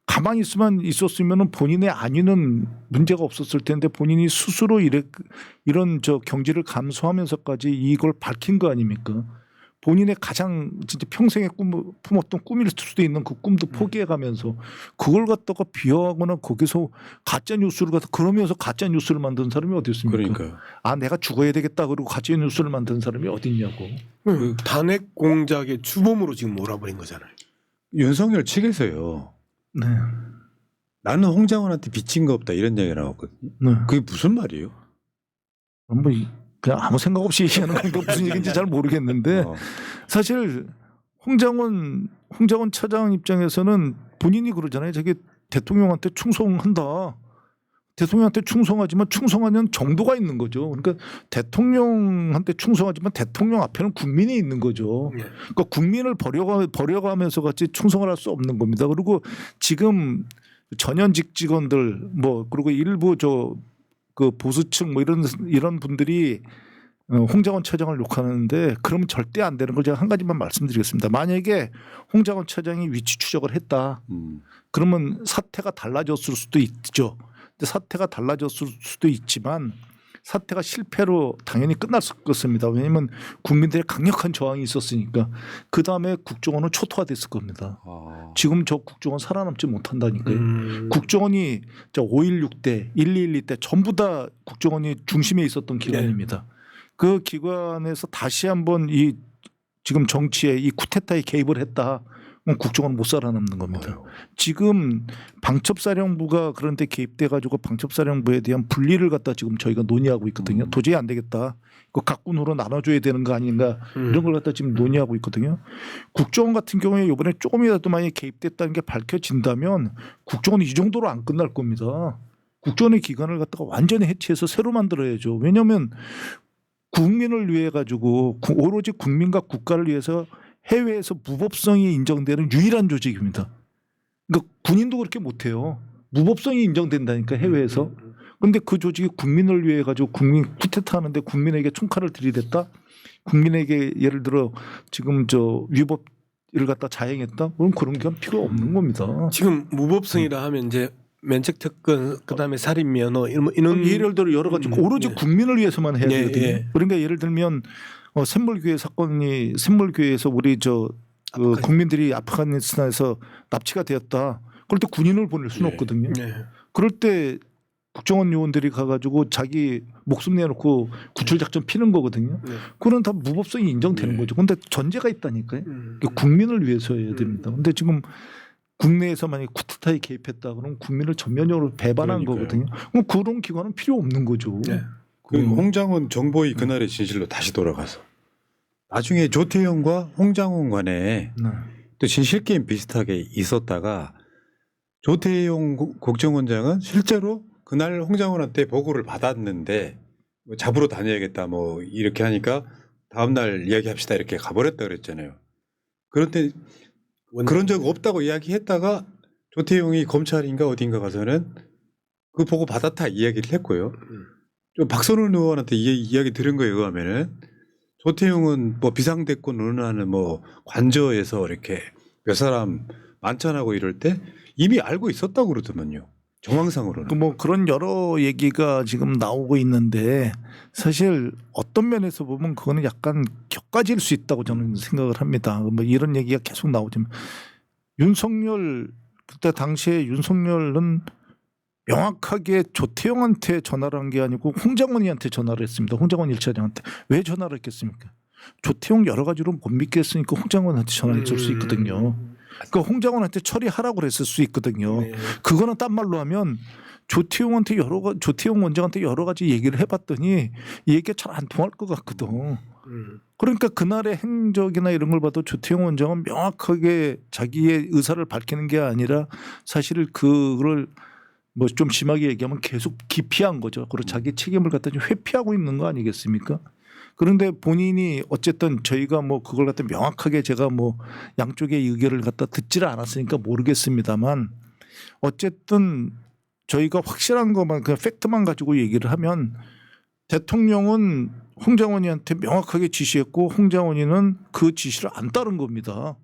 가만히 있었으면 본인의 안위는 문제가 없었을 텐데 본인이 스스로 이런 경지를 감수하면서까지 이걸 밝힌 거 아닙니까? 본인의 가장 진짜 평생에 품었던 꿈일 수도 있는 그 꿈도 포기해가면서 그걸 갖다가 비하하거나 거기서 가짜 뉴스를 그러면서 가짜 뉴스를 만든 사람이 어디 있습니까? 그러니까요. 내가 죽어야 되겠다 그리고 가짜 뉴스를 만든 사람이 어디 있냐고. 그 탄핵 공작의 주범으로 지금 몰아버린 거잖아요. 윤석열 측에서요. 네. 나는 홍장원한테 빚진 거 없다 이런 얘기가 나왔거든요. 네. 그게 무슨 말이에요? 그냥 아무 생각 없이 얘기하는 거니까 무슨 얘기인지 잘 모르겠는데 사실 홍장원 차장 입장에서는 본인이 그러잖아요. 자기 대통령한테 충성한다. 대통령한테 충성하지만 충성하는 정도가 있는 거죠. 그러니까 대통령한테 충성하지만 대통령 앞에는 국민이 있는 거죠. 예. 그러니까 국민을 버려가면서 같이 충성을 할 수 없는 겁니다. 그리고 지금 전현직 직원들 뭐 그리고 일부 그 보수층 뭐 이런 분들이 홍장원 차장을 욕하는데 그러면 절대 안 되는 걸 제가 한 가지만 말씀드리겠습니다. 만약에 홍장원 차장이 위치 추적을 했다. 그러면 사태가 달라졌을 수도 있죠. 근데 사태가 달라졌을 수도 있지만 사태가 실패로 당연히 끝났을 것입니다. 왜냐하면 국민들의 강력한 저항이 있었으니까. 그다음에 국정원은 초토화됐을 겁니다. 지금 저 국정원 살아남지 못한다니까요. 국정원이 5.16 때 1.2.12 때 전부 다 국정원이 중심에 있었던 기관입니다. 그 기관에서 다시 한번 이 지금 정치에 이 쿠데타에 개입을 했다. 그럼 국정원은 못 살아남는 겁니다. 지금 방첩사령부가 그런데 개입돼 가지고 방첩사령부에 대한 분리를 갖다 지금 저희가 논의하고 있거든요. 도저히 안 되겠다. 그 각군으로 나눠줘야 되는 거 아닌가 이런 걸 갖다 지금 논의하고 있거든요. 국정원 같은 경우에 이번에 조금이라도 많이 개입됐다는 게 밝혀진다면 국정원이 이 정도로 안 끝날 겁니다. 국정원의 기관을 갖다가 완전히 해체해서 새로 만들어야죠. 왜냐하면 국민을 위해 가지고 오로지 국민과 국가를 위해서 해외에서 무법성이 인정되는 유일한 조직입니다. 그러니까 군인도 그렇게 못해요. 무법성이 인정된다니까 해외에서. 그런데 그 조직이 국민을 위해 가지고 국민 쿠데타 하는데 국민에게 총칼을 들이댔다. 국민에게 예를 들어 지금 위법을 갖다 자행했다. 그럼 그런 게 필요 없는 겁니다. 지금 무법성이라 하면 이제 면책 특권 그다음에 살인 면허 이런 예를 들어 여러 가지 오로지 예. 국민을 위해서만 해야 예, 되거든요. 예. 그러니까 예를 들면 샘물교회 사건이 샘물교회에서 우리 국민들이 아프가니스탄에서 납치가 되었다. 그럴 때 군인을 보낼 수는 예. 없거든요. 예. 그럴 때 국정원 요원들이 가가지고 자기 목숨 내놓고 구출작전 피는 거거든요. 네. 그건 다 무법성이 인정되는 거죠. 그런데 전제가 있다니까요. 국민을 위해서 해야 됩니다. 그런데 지금 국내에서 만약 쿠데타에 개입했다 그러면 국민을 전면적으로 배반한 그러니까요. 거거든요. 그럼 그런 기관은 필요 없는 거죠. 네. 그럼 홍장원 정보위 그날의 진실로 다시 돌아가서 나중에 조태용과 홍장원 간에 네. 또 진실 게임 비슷하게 있었다가 조태용 국정원장은 실제로 그날 홍장원한테 보고를 받았는데 뭐 잡으러 다녀야겠다 뭐 이렇게 하니까 다음날 이야기합시다 이렇게 가버렸다 그랬잖아요. 그런데 그런 적 없다고 이야기했다가 조태용이 검찰인가 어딘가 가서는 그 보고 받았다 이야기를 했고요. 좀 박선훈 의원한테 이야기 들은 거에 의하면은 조태용은 뭐 비상대권 논하는 뭐 관저에서 이렇게 몇 사람 만찬하고 이럴 때 이미 알고 있었다고 그러더만요. 정황상으로는. 뭐 그런 여러 얘기가 지금 나오고 있는데 사실 어떤 면에서 보면 그거는 약간 격가질 수 있다고 저는 생각을 합니다. 뭐 이런 얘기가 계속 나오지만 윤석열 그때 당시에 윤석열은 명확하게 조태용한테 전화를 한 게 아니고 홍장원이한테 전화를 했습니다. 홍장원 1차장한테. 왜 전화를 했겠습니까? 조태용 여러 가지로 못 믿겠으니까 홍장원한테 전화했을 수 있거든요. 그러니까 홍장원한테 처리하라고 그랬을 수 있거든요. 네. 그거는 딴 말로 하면 조태용 원장한테 여러 가지 얘기를 해봤더니 이 얘기가 잘 안 통할 것 같거든. 그러니까 그날의 행적이나 이런 걸 봐도 조태용 원장은 명확하게 자기의 의사를 밝히는 게 아니라 사실 그걸 뭐 좀 심하게 얘기하면 계속 기피한 거죠. 그리고 자기 책임을 갖다 좀 회피하고 있는 거 아니겠습니까? 그런데 본인이 어쨌든 저희가 뭐 그걸 갖다 명확하게 제가 뭐 양쪽의 의견을 갖다 듣지를 않았으니까 모르겠습니다만 어쨌든 저희가 확실한 것만 그냥 팩트만 가지고 얘기를 하면 대통령은 홍장원이한테 명확하게 지시했고 홍장원이는 그 지시를 안 따른 겁니다.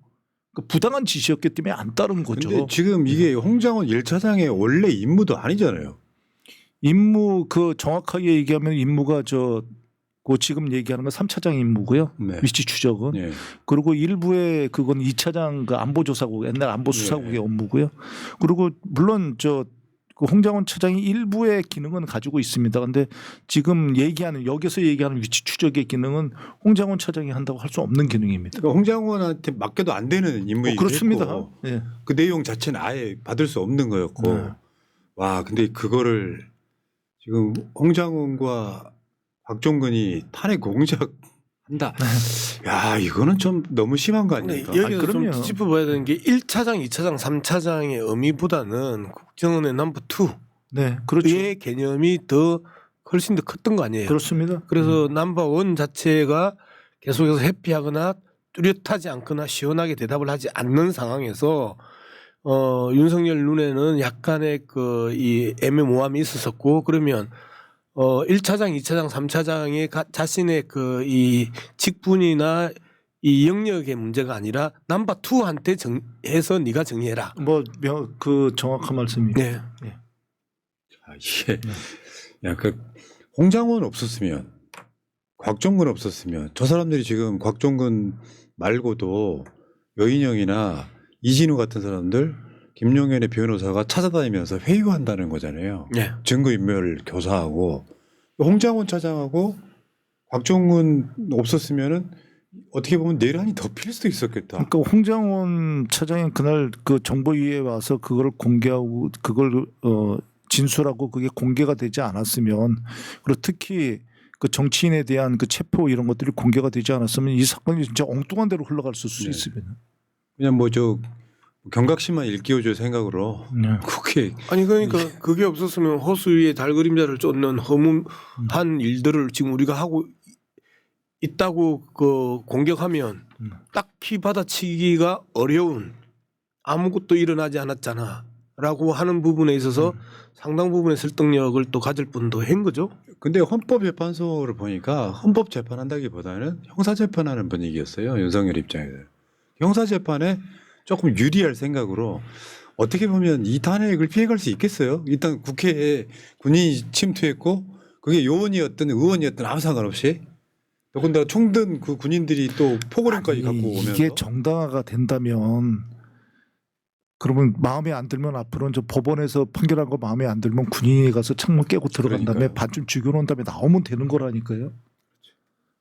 부당한 지시였기 때문에 안 따른 거죠. 근데 지금 이게 홍장원 1차장의 원래 임무도 아니잖아요. 임무 그 정확하게 얘기하면 임무가 그 지금 얘기하는 건 3차장 임무고요. 네. 위치 추적은. 네. 그리고 일부의 그건 2차장 그 안보조사국 옛날 안보수사국의 네. 업무고요. 그리고 물론 그 홍장원 차장이 일부의 기능은 가지고 있습니다. 그런데 지금 여기서 얘기하는 위치 추적의 기능은 홍장원 차장이 한다고 할 수 없는 기능입니다. 그러니까 홍장원한테 맡겨도 안 되는 임무이기도 그렇습니다. 했고 예. 그 내용 자체는 아예 받을 수 없는 거였고 네. 와 근데 그거를 지금 홍장원과 곽종근이 탄핵 공작한다. 야 이거는 좀 너무 심한 거 아닙니까? 여기서 좀 그럼요. 짚어봐야 되는 게 1차장, 2차장, 3차장의 의미보다는 국정원의 넘버 2의 네, 그렇죠. 개념이 훨씬 더 컸던 거 아니에요. 그렇습니다. 그래서 넘버 1 자체가 계속해서 회피하거나 뚜렷하지 않거나 시원하게 대답을 하지 않는 상황에서 윤석열 눈에는 약간의 이 애매모함이 있었었고 그러면 1차장, 2차장, 3차장의 자신의 이 직분이나 이 영역의 문제가 아니라 넘버 2한테 해서 네가 정리해라. 그 정확한 말씀이에요. 네. 아, 이게 약간 홍장원 없었으면 곽종근 없었으면 저 사람들이 지금 곽종근 말고도 여인영이나 이진우 같은 사람들 김용현의 변호사가 찾아다니면서 회유한다는 거잖아요. 네. 증거인멸 교사하고 홍장원 차장하고 곽종근 없었으면은 어떻게 보면 내란이 덮일 수도 있었겠다. 그러니까 홍장원 차장이 그날 그 정보위에 와서 그걸 공개하고 그걸 진술하고 그게 공개가 되지 않았으면 그리고 특히 그 정치인에 대한 그 체포 이런 것들이 공개가 되지 않았으면 이 사건이 진짜 엉뚱한 데로 흘러갔을 수 네. 있습니다. 그냥 뭐 저 경각심만 일깨워줄 생각으로 네. 국회 아니 그러니까 그게 없었으면 호수 위에 달 그림자를 쫓는 허무한 일들을 지금 우리가 하고 있다고 공격하면 딱히 받아치기가 어려운 아무것도 일어나지 않았잖아라고 하는 부분에 있어서 상당 부분의 설득력을 또 가질 분도 한 거죠. 근데 헌법재판소를 보니까 헌법재판한다기보다는 형사재판하는 분위기였어요. 윤석열 입장에서. 형사재판에 조금 유리할 생각으로 어떻게 보면 이 탄핵을 피해갈 수 있겠어요. 일단 국회에 군인이 침투했고 그게 요원이었든 의원이었든 아무 상관없이 더군다나 총든 그 군인들이 또 포고령까지 갖고 오면서 이게 정당화가 된다면 그러면 마음에 안 들면 앞으로는 저 법원에서 판결한 거 마음에 안 들면 군인이 가서 창문 깨고 들어간 다음에 그러니까요. 반쯤 죽여놓은 다음에 나오면 되는 거라니까요.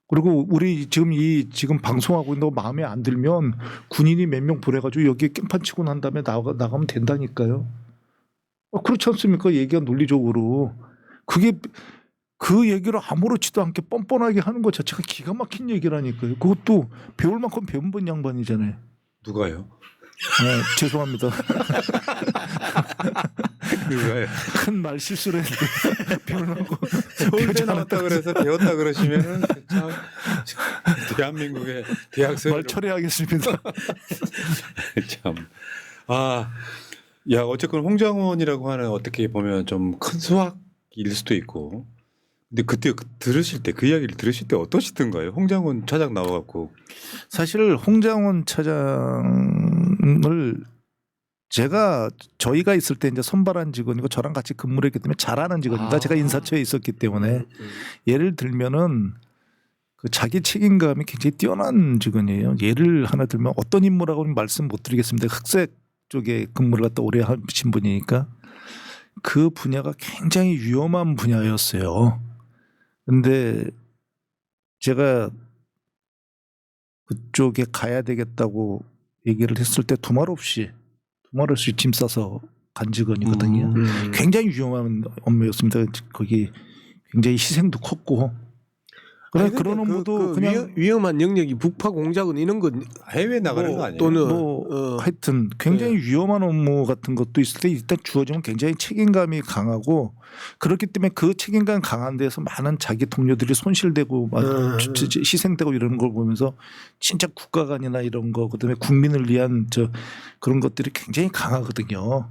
그리고 우리 지금 방송하고 있는 거 마음에 안 들면 군인이 몇 명 보내가지고 여기에 깽판 치고 난 다음에 나가면 된다니까요. 그렇지 않습니까? 얘기가 논리적으로. 그게 그 얘기를 아무렇지도 않게 뻔뻔하게 하는 것 자체가 기가 막힌 얘기라니까요. 그것도 배울 만큼 배운 분 양반이잖아요. 누가요? 네, 죄송합니다. 누가요? 큰 말 실수를 했는데 배우려고 서울대 나왔다 그래서 배웠다 그러시면은 참 대한민국의 대학생 말 철회하겠습니다. 참. 아, 야 어쨌건 홍장원이라고 하는 어떻게 보면 좀 큰 수학일 수도 있고. 근데 그때 들으실 때 그 이야기를 들으실 때 어떠시던가요? 홍장원 차장 나와갖고 사실 홍장원 차장을 저희가 있을 때 이제 선발한 직원이고 저랑 같이 근무를 했기 때문에 잘 아는 직원입니다. 제가 인사처에 있었기 때문에 예를 들면은 그 자기 책임감이 굉장히 뛰어난 직원이에요. 예를 하나 들면 어떤 인물하고는 말씀 못 드리겠습니다. 흑색 쪽에 근무를 갖다 오래 하신 분이니까 그 분야가 굉장히 위험한 분야였어요. 근데 제가 그쪽에 가야 되겠다고 얘기를 했을 때 두말 없이 짐 싸서 간 직원이거든요. 굉장히 위험한 업무였습니다. 거기 굉장히 희생도 컸고. 아니, 그런 업무도 그냥 위험한 영역이 북파 공작은 이런 거 해외 나가는 거 아니에요? 또는 하여튼 굉장히 위험한 업무 같은 것도 있을 때 일단 주어지면 굉장히 책임감이 강하고 그렇기 때문에 그 책임감 강한 데서 많은 자기 동료들이 손실되고 희생되고 이러는 걸 보면서 진짜 국가관이나 이런 거 그다음에 국민을 위한 그런 것들이 굉장히 강하거든요.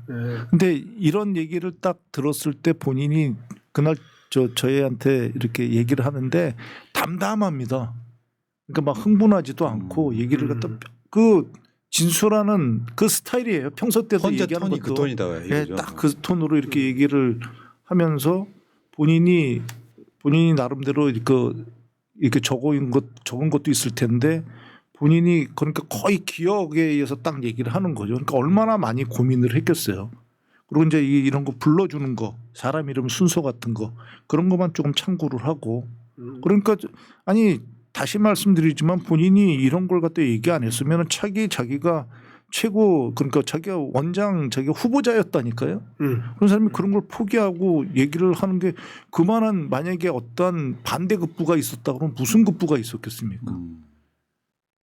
근데 이런 얘기를 딱 들었을 때 본인이 그날 저희한테 이렇게 얘기를 하는데 담담합니다. 그러니까 막 흥분하지도 않고 얘기를 갖다 그 진술하는 그 스타일이에요. 평소 때도 혼자 얘기하는 톤이 것도 그 톤이다 이거죠. 딱 그 톤으로 이렇게 얘기를 하면서 본인이 나름대로 이렇게 적은 것도 있을 텐데 본인이 그러니까 거의 기억에 의해서 딱 얘기를 하는 거죠. 그러니까 얼마나 많이 고민을 했겠어요. 그리고 이제 이런 거 불러주는 거, 사람 이름 순서 같은 거 그런 것만 조금 참고를 하고 그러니까 아니 다시 말씀드리지만 본인이 이런 걸 갖다 얘기 안 했으면 자기가 최고 그러니까 자기가 원장 자기가 후보자였다니까요. 그런 사람이 그런 걸 포기하고 얘기를 하는 게 그만한 만약에 어떤 반대 급부가 있었다 그러면 무슨 급부가 있었겠습니까?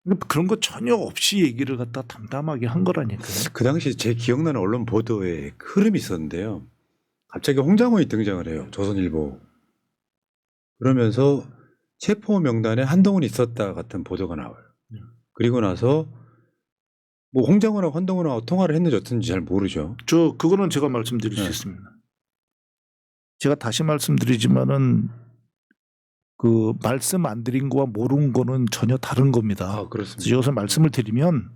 그러니까 그런 거 전혀 없이 얘기를 갖다 담담하게 한 거라니까요. 그 당시 제 기억나는 언론 보도에 흐름이 있었는데요. 갑자기 홍장원이 등장을 해요. 조선일보. 그러면서 체포 명단에 한동훈이 있었다 같은 보도가 나와요. 그리고 나서 뭐 홍장원하고 한동훈하고 통화를 했는지 어떤지 잘 모르죠. 저 그거는 제가 말씀드릴 수 있습니다. 제가 다시 말씀드리지만은 그 말씀 안 드린 거와 모르는 거는 전혀 다른 겁니다. 아, 그렇습니다. 그래서 여기서 말씀을 드리면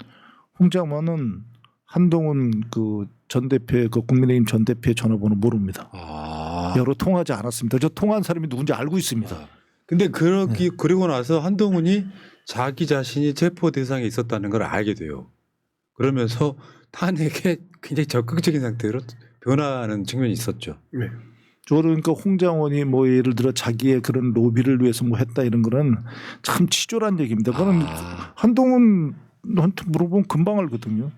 홍장원은 한동훈 그 전 대표의 그 국민의힘 전 대표의 전화번호 모릅니다. 여러 통화하지 않았습니다. 저 통화한 사람이 누군지 알고 있습니다. 근데 그러고 나서 한동훈이 자기 자신이 체포 대상에 있었다는 걸 알게 돼요. 그러면서 탄핵에 굉장히 적극적인 상태로 변화하는 측면이 있었죠. 네. 저는 그러니까 홍장원이 뭐 예를 들어 자기의 그런 로비를 위해서 뭐 했다 이런 거는 참 치졸한 얘기입니다. 그거는 한동훈한테 물어보면 금방 알거든요.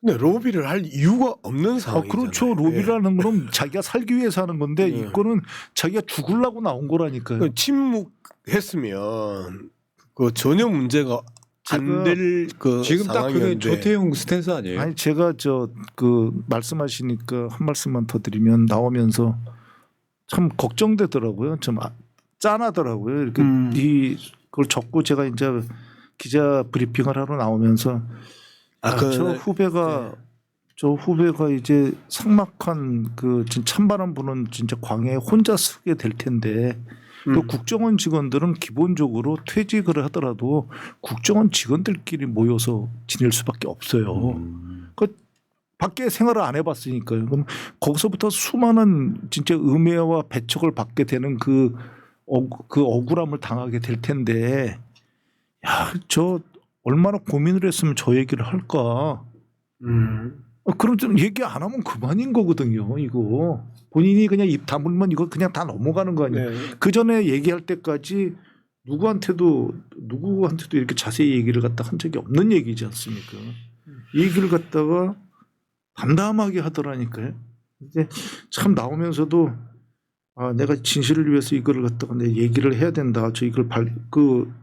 근데 로비를 할 이유가 없는 상황이잖아요. 그렇죠. 로비라는 거는 자기가 살기 위해서 하는 건데 예. 이거는 자기가 죽으려고 나온 거라니까요. 침묵했으면 그 전혀 문제가 안 될 그 지금 딱 그게 상황이었는데. 조태용 스탠스 아니에요? 아니 제가 저 그 말씀하시니까 한 말씀만 더 드리면 나오면서 참 걱정되더라고요. 좀 짠하더라고요. 이렇게 그걸 적고 제가 이제 기자 브리핑을 하러 나오면서 저 후배가 이제 삭막한 그 찬바람 부는 진짜 광야에 혼자 서게 될 텐데 또 국정원 직원들은 기본적으로 퇴직을 하더라도 국정원 직원들끼리 모여서 지낼 수밖에 없어요. 그 밖에 생활을 안 해봤으니까요. 그럼 거기서부터 수많은 진짜 음해와 배척을 받게 되는 그 억울함을 당하게 될 텐데, 야, 저 얼마나 고민을 했으면 저 얘기를 할까? 그럼 좀 얘기 안 하면 그만인 거거든요. 이거 본인이 그냥 입 다물면 이거 그냥 다 넘어가는 거 아니에요. 네. 그 전에 얘기할 때까지 누구한테도 이렇게 자세히 얘기를 갖다 한 적이 없는 얘기지 않습니까? 이 얘기를 갖다가 담담하게 하더라니까요. 이제 참 나오면서도 내가 진실을 위해서 이거를 갖다가 내 얘기를 해야 된다. 저 이걸 그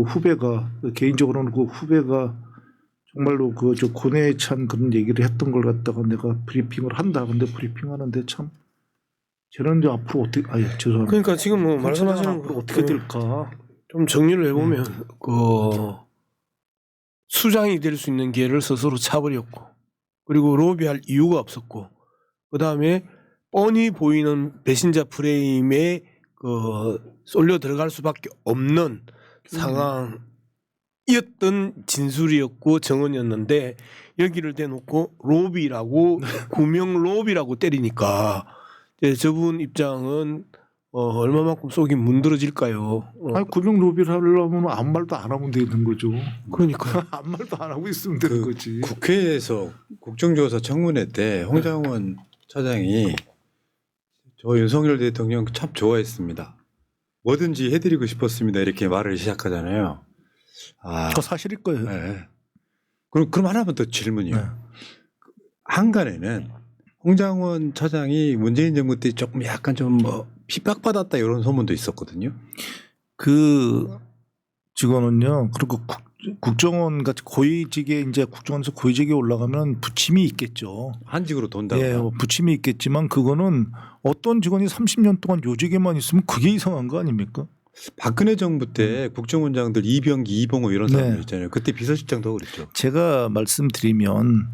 후배가 개인적으로는 그 후배가 정말로 저 고뇌에 찬 그런 얘기를 했던 걸 갖다가 내가 브리핑을 한다. 근데 브리핑하는데 참 저는 이제 앞으로 어떻게 죄송합니다. 그러니까 지금 뭐 말씀하시는 앞으로 어떻게 될까? 좀 정리를 해보면 그 수장이 될 수 있는 기회를 스스로 차버렸고, 그리고 로비할 이유가 없었고, 그 다음에 뻔히 보이는 배신자 프레임에 쏠려 들어갈 수밖에 없는 상황이었던 진술이었고 정언이었는데, 여기를 대놓고 로비라고 구명 로비라고 때리니까 이제 저분 입장은 얼마만큼 속이 문드러질까요? 아니 구명 로비를 하려면 아무 말도 안 하면 되는 거죠. 그러니까 아무 말도 안 하고 있으면 되는 거지. 국회에서 국정조사 청문회 때 홍장원 차장이 저 윤석열 대통령 참 좋아했습니다. 뭐든지 해드리고 싶었습니다. 이렇게 말을 시작하잖아요. 그거 사실일 거예요. 네. 그럼 하나만 더 질문이요. 네. 한간에는 홍장원 차장이 문재인 정부 때 조금 약간 좀 핍박받았다 이런 소문도 있었거든요. 그 직원은요. 그리고 국정원 같이 고위직에 이제 국정원에서 고위직에 올라가면 부침이 있겠죠. 한직으로 돈다고. 예, 부침이 있겠지만 그거는 어떤 직원이 30년 동안 요직에만 있으면 그게 이상한 거 아닙니까? 박근혜 정부 때 국정원장들 이병기, 이봉호 이런 사람들 네. 있잖아요. 그때 비서실장도 그랬죠. 제가 말씀드리면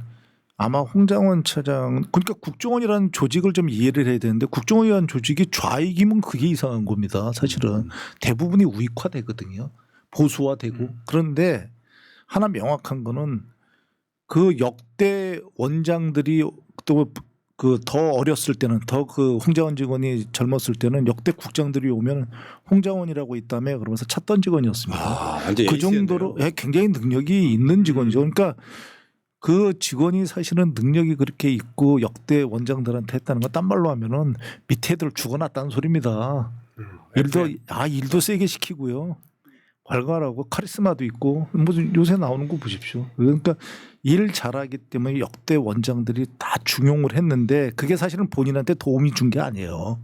아마 홍장원 차장 그러니까 국정원이라는 조직을 좀 이해를 해야 되는데 국정원이라는 조직이 좌익이면 그게 이상한 겁니다. 사실은 대부분이 우익화되거든요. 보수화되고 그런데 하나 명확한 거는 그 역대 원장들이 또 그 더 어렸을 때는 더 그 홍장원 직원이 젊었을 때는 역대 국장들이 오면 홍장원이라고 있다며 그러면서 찾던 직원이었습니다. 완전 그 에이스였네요. 정도로 굉장히 능력이 있는 직원이죠. 그러니까 그 직원이 사실은 능력이 그렇게 있고 역대 원장들한테 했다는 건 딴 말로 하면은 밑에 애들 죽어놨다는 소리입니다. 일도 세게 시키고요. 활발하고 카리스마도 있고 뭐 요새 나오는 거 보십시오. 그러니까 일 잘하기 때문에 역대 원장들이 다 중용을 했는데 그게 사실은 본인한테 도움이 준 게 아니에요.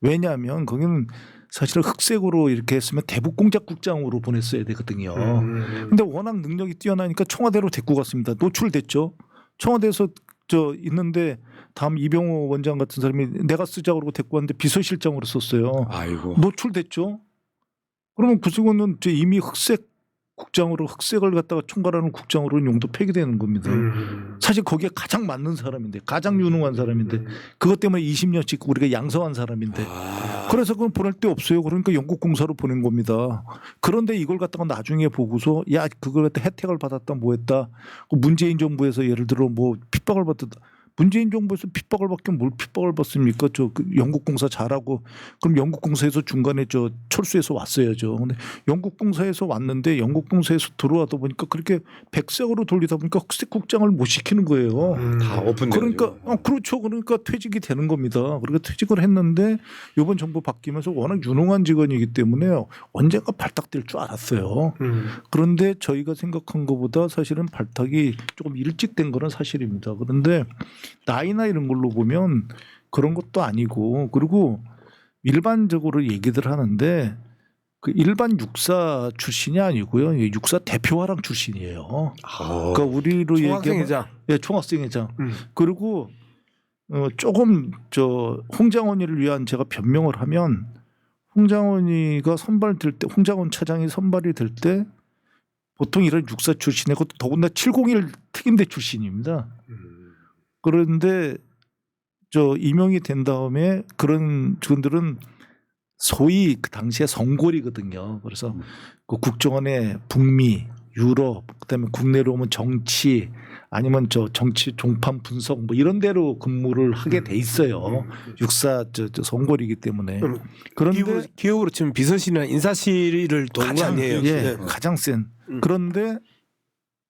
왜냐하면 거기는 사실은 흑색으로 이렇게 했으면 대북공작국장으로 보냈어야 되거든요. 근데 워낙 능력이 뛰어나니까 청와대로 데리고 갔습니다. 노출됐죠. 청와대에서 저 있는데 다음 이병호 원장 같은 사람이 내가 쓰자고 그러고 데리고 왔는데 비서실장으로 썼어요. 아이고. 노출됐죠. 그러면 그 친구는 이미 흑색 국장으로 흑색을 갖다가 총괄하는 국장으로는 용도 폐기되는 겁니다. 사실 거기에 가장 맞는 사람인데 가장 유능한 사람인데 그것 때문에 20년씩 우리가 양성한 사람인데 아. 그래서 그건 보낼 데 없어요. 그러니까 영국 공사로 보낸 겁니다. 그런데 이걸 갖다가 나중에 보고서 야 그걸 갖다 혜택을 받았다 뭐했다. 문재인 정부에서 예를 들어 뭐 핍박을 받았다. 문재인 정부에서 핍박을 받긴 뭘 핍박을 받습니까? 그 영국 공사 잘하고 그럼 영국 공사에서 중간에 철수해서 왔어야죠. 근데 영국 공사에서 왔는데 영국 공사에서 들어와다 보니까 그렇게 백색으로 돌리다 보니까 흑색 국장을 못 시키는 거예요. 다 오픈돼가지고. 그러니까 그렇죠. 그러니까 퇴직이 되는 겁니다. 그러니까 퇴직을 했는데 이번 정부 바뀌면서 워낙 유능한 직원이기 때문에 언젠가 발탁될 줄 알았어요. 그런데 저희가 생각한 것보다 사실은 발탁이 조금 일찍 된 거는 사실입니다. 그런데 나이나 이런 걸로 보면 그런 것도 아니고 그리고 일반적으로 얘기들 하는데 그 일반 육사 출신이 아니고요. 육사 대표화랑 출신이에요. 그러니까 우리로 얘기하면 총학생회장. 예, 총학생회장. 그리고 조금 홍장원이를 위한 제가 변명을 하면 홍장원이가 선발될 때 홍장원 차장이 선발이 될 때 보통 이런 육사 출신에 그것도 더군다나 701 특임대 출신입니다. 그런데 임용이 된 다음에 그런 직원들은 소위 그 당시에 성골이거든요. 그래서 그 국정원의 북미, 유럽, 그다음에 국내로 오면 정치 아니면 정치 종판 분석 뭐 이런 데로 근무를 하게 돼 있어요. 육사 성골이기 때문에. 그런데 기업으로 치면 비서실이나 인사실을 도는 거 아니에요? 예, 가장 센. 그런데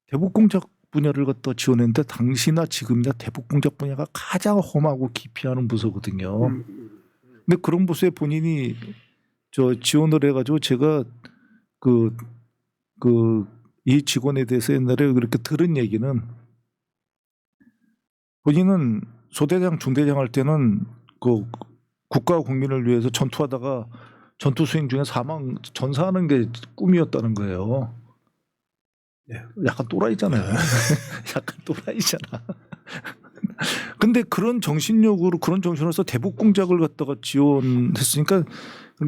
대북공작 분야를 갖다 지원했는데 당시나 지금이나 대북공작 분야가 가장 험하고 기피하는 부서거든요. 근데 그런 부서에 본인이 지원을 해가지고 제가 이 직원에 대해서 옛날에 그렇게 들은 얘기는 본인은 소대장 중대장 할 때는 그 국가와 국민을 위해서 전투하다가 전투 수행 중에 전사하는 게 꿈이었다는 거예요. 약간 또라이잖아요. 약간 또라이잖아. 근데 그런 정신력으로 그런 정신으로서 대북 공작을 갖다가 지원했으니까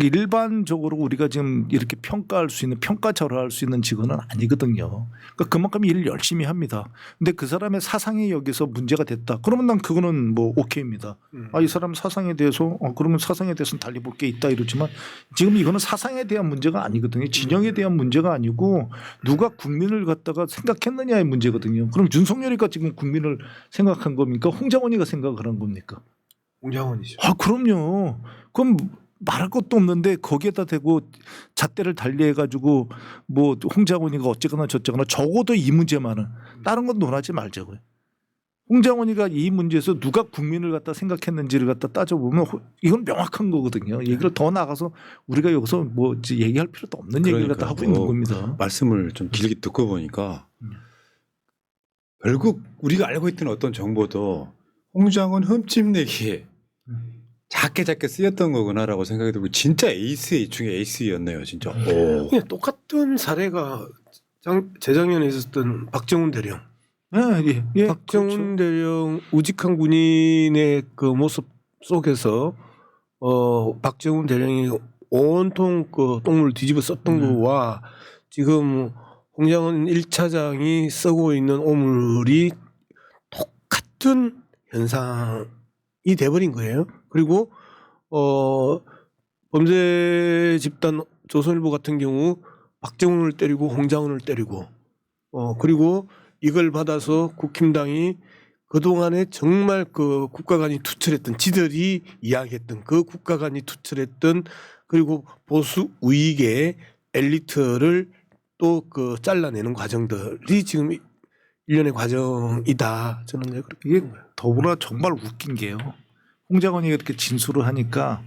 일반적으로 우리가 지금 이렇게 평가할 수 있는 평가절하할 할 수 있는 직원은 아니거든요. 그러니까 그만큼 일을 열심히 합니다. 근데 그 사람의 사상이 여기서 문제가 됐다. 그러면 난 그거는 뭐 오케이입니다. 이 사람 사상에 대해서 그러면 사상에 대해서는 달리 볼 게 있다 이러지만 지금 이거는 사상에 대한 문제가 아니거든요. 진영에 대한 문제가 아니고 누가 국민을 갖다가 생각했느냐의 문제거든요. 그럼 윤석열이가 지금 국민을 생각한 겁니까? 홍장원이가 생각을 한 겁니까? 홍장원이죠. 그럼요. 그럼 말할 것도 없는데 거기에다 대고 잣대를 달리해가지고 뭐 홍장원이가 어쨌거나 저쨌거나 적어도 이 문제만은 다른 건 논하지 말자고요. 홍장원이가 이 문제에서 누가 국민을 갖다 생각했는지를 갖다 따져보면 이건 명확한 거거든요. 얘기를 더 나가서 우리가 여기서 뭐 얘기할 필요도 없는 얘기를 갖다 하고 있는 겁니다. 말씀을 좀 길게 듣고 보니까 결국 우리가 알고 있던 어떤 정보도 홍장원 흠집내기에 작게 쓰였던 거구나라고 생각이 들고 진짜 에이스 중에 에이스였네요, 진짜. 그냥 똑같은 사례가 재작년에 있었던 박정훈 대령. 예, 박정훈 대령 우직한 군인의 그 모습 속에서 박정훈 대령이 온통 그 똥을 뒤집어 썼던 거와 지금 홍장원 1차장이 쓰고 있는 오물이 똑같은 현상이 돼버린 거예요. 그리고 범죄 집단 조선일보 같은 경우 박정훈을 때리고 홍장훈을 때리고 그리고 이걸 받아서 국힘당이 그동안에 정말 그 국가관이 투철했던 지들이 이야기했던 그 국가관이 투철했던 그리고 보수 우익의 엘리트를 또 그 잘라내는 과정들이 지금 일련의 과정이다. 저는 그렇게 이게 더불어 정말 웃긴 게요. 홍장원이 이렇게 진술을 하니까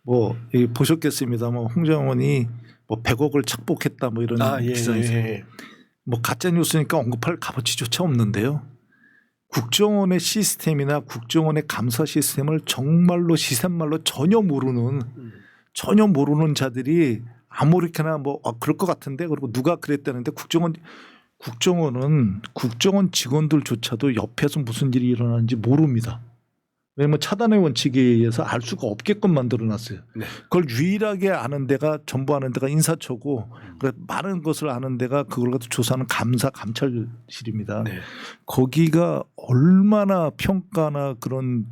뭐 보셨겠습니다만 홍장원이 뭐 100억을 착복했다 뭐 이런 아, 예, 기사 있어요. 예. 뭐 가짜 뉴스니까 언급할 값어치조차 없는데요. 국정원의 시스템이나 국정원의 감사 시스템을 정말로 시샘말로 전혀 모르는 자들이 아무렇게나 뭐 그럴 것 같은데 그리고 누가 그랬다는데 국정원은 국정원 직원들조차도 옆에서 무슨 일이 일어나는지 모릅니다. 왜냐면 차단의 원칙에 의해서 알 수가 없게끔 만들어놨어요. 네. 그걸 유일하게 아는 데가 정보 아는 데가 인사처고 많은 것을 아는 데가 그걸 갖다 조사하는 감찰실입니다. 네. 거기가 얼마나 평가나 그런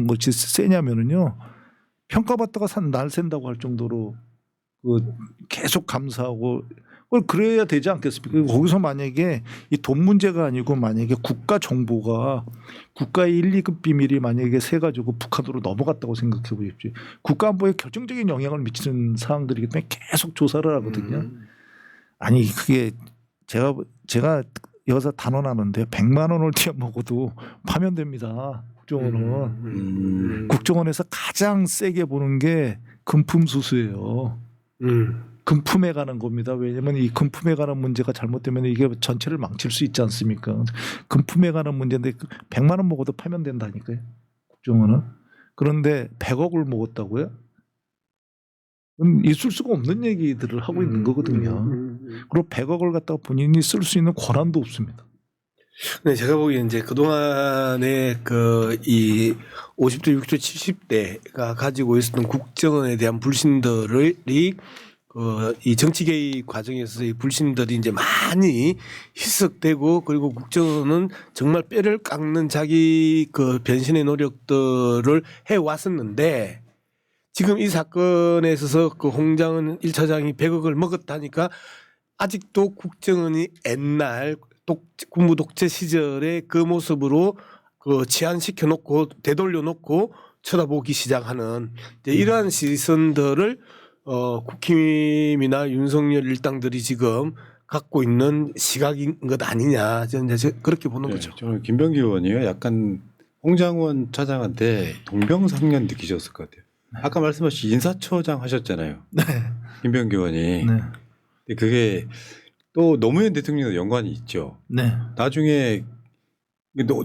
것이 세냐면은요. 평가받다가 날 샌다고 할 정도로 계속 감사하고 그걸 그래야 되지 않겠습니까? 거기서 만약에 이 돈 문제가 아니고 만약에 국가 정보가 국가의 1, 2급 비밀이 만약에 새 가지고 북한으로 넘어갔다고 생각해 보십시오. 국가 안보에 결정적인 영향을 미치는 사항들이기 때문에 계속 조사를 하거든요. 아니 그게 제가 여기서 단언하는데 100만 원을 튀어먹어도 파면됩니다. 국정원은. 국정원에서 가장 세게 보는 게 금품수수예요. 금품에 관한 겁니다. 왜냐하면 이 금품에 관한 문제가 잘못되면 이게 전체를 망칠 수 있지 않습니까? 금품에 관한 문제인데 100만 원 먹어도 파면된다니까요. 국정원은. 그런데 100억을 먹었다고요? 있을 수가 없는 얘기들을 하고 있는 거거든요. 그리고 100억을 갖다가 본인이 쓸 수 있는 권한도 없습니다. 네, 제가 보기엔 이제 그동안에 이 50대, 60대, 70대가 가지고 있었던 국정원에 대한 불신들이 이 정치 개입 과정에서 이 불신들이 이제 많이 희석되고 그리고 국정원은 정말 뼈를 깎는 자기 변신의 노력들을 해 왔었는데 지금 이 사건에 있어서 홍장은 1차장이 100억을 먹었다니까 아직도 국정원이 옛날 군부 독재 시절의 그 모습으로 치안시켜 놓고 되돌려 놓고 쳐다보기 시작하는 이러한 시선들을 국힘이나 윤석열 일당들이 지금 갖고 있는 시각인 것 아니냐 저는 이제 그렇게 보는 거죠. 저는 김병기 의원이요 약간 홍장원 차장한테 동병상련 느끼셨을 것 같아요. 아까 말씀하신 인사처장 하셨잖아요. 네. 김병기 의원이. 네. 근데 그게 또 노무현 대통령과 연관이 있죠. 네. 나중에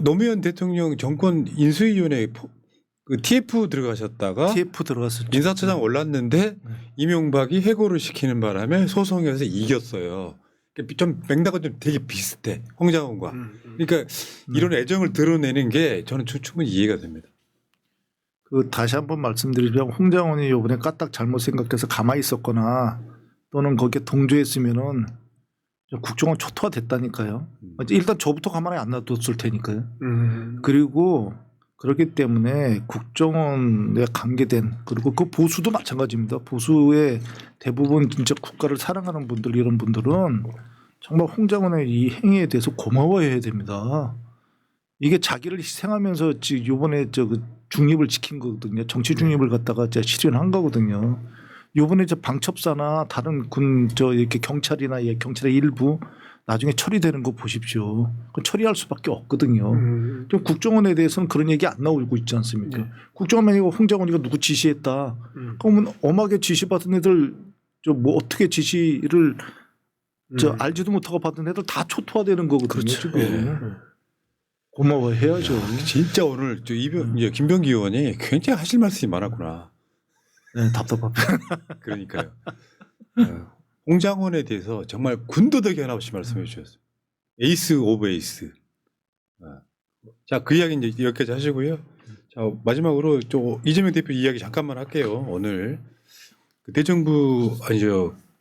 노무현 대통령 정권 인수위원회 TF 들어가셨다가 TF 들어갔었죠. 인사처장 올랐는데 이명박이 해고를 시키는 바람에 소송에서 이겼어요. 좀 맥락은 좀 되게 비슷해 홍장원과. 그러니까 이런 애정을 드러내는 게 저는 충분히 이해가 됩니다. 다시 한번 말씀드리면 홍장원이 이번에 까딱 잘못 생각해서 가만히 있었거나 또는 거기에 동조했으면은 국정원 초토화됐다니까요. 일단 저부터 가만히 안 놔뒀을 테니까요. 그리고 그렇기 때문에 국정원에 관계된 그리고 그 보수도 마찬가지입니다. 보수의 대부분 진짜 국가를 사랑하는 분들 이런 분들은 정말 홍장원의 이 행위에 대해서 고마워해야 됩니다. 이게 자기를 희생하면서 이번에 중립을 지킨 거거든요. 정치 중립을 갖다가 실현한 거거든요. 요번에 방첩사나 다른 이렇게 경찰이나 경찰의 일부 나중에 처리되는 거 보십시오. 처리할 수밖에 없거든요. 좀 국정원에 대해서는 그런 얘기 안 나오고 있지 않습니까? 국정원 만약에 홍장원이가 누구 지시했다. 그러면 엄하게 지시받은 애들 뭐 어떻게 지시를 알지도 못하고 받은 애들 다 초토화되는 거거든요. 그렇죠. 지금. 고마워해야죠. 진짜 오늘 김병기 의원이 굉장히 하실 말씀이 많았구나. 네, 답답합니다. 그러니까요. 홍장원에 대해서 정말 군더더기 하나 없이 말씀해 주셨어요. 에이스 오브 에이스. 자, 그 이야기 이제 여기까지 하시고요. 자, 마지막으로 이재명 대표 이야기 잠깐만 할게요. 오늘 대정부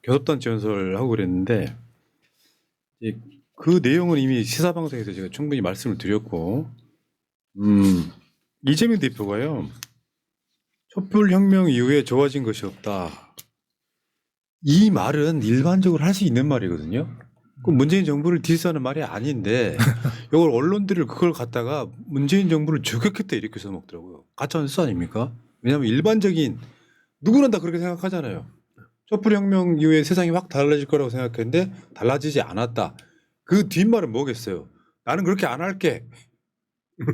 교섭단 지원설 하고 그랬는데 그 내용은 이미 시사방송에서 제가 충분히 말씀을 드렸고, 이재명 대표가요. 촛불혁명 이후에 좋아진 것이 없다. 이 말은 일반적으로 할 수 있는 말이거든요. 그 문재인 정부를 디스하는 말이 아닌데 이걸 언론들을 그걸 갖다가 문재인 정부를 저격했다 이렇게 써먹더라고요. 가짜뉴스 아닙니까? 왜냐하면 일반적인 누구나 다 그렇게 생각하잖아요. 촛불혁명 이후에 세상이 확 달라질 거라고 생각했는데 달라지지 않았다. 그 뒷말은 뭐겠어요? 나는 그렇게 안 할게.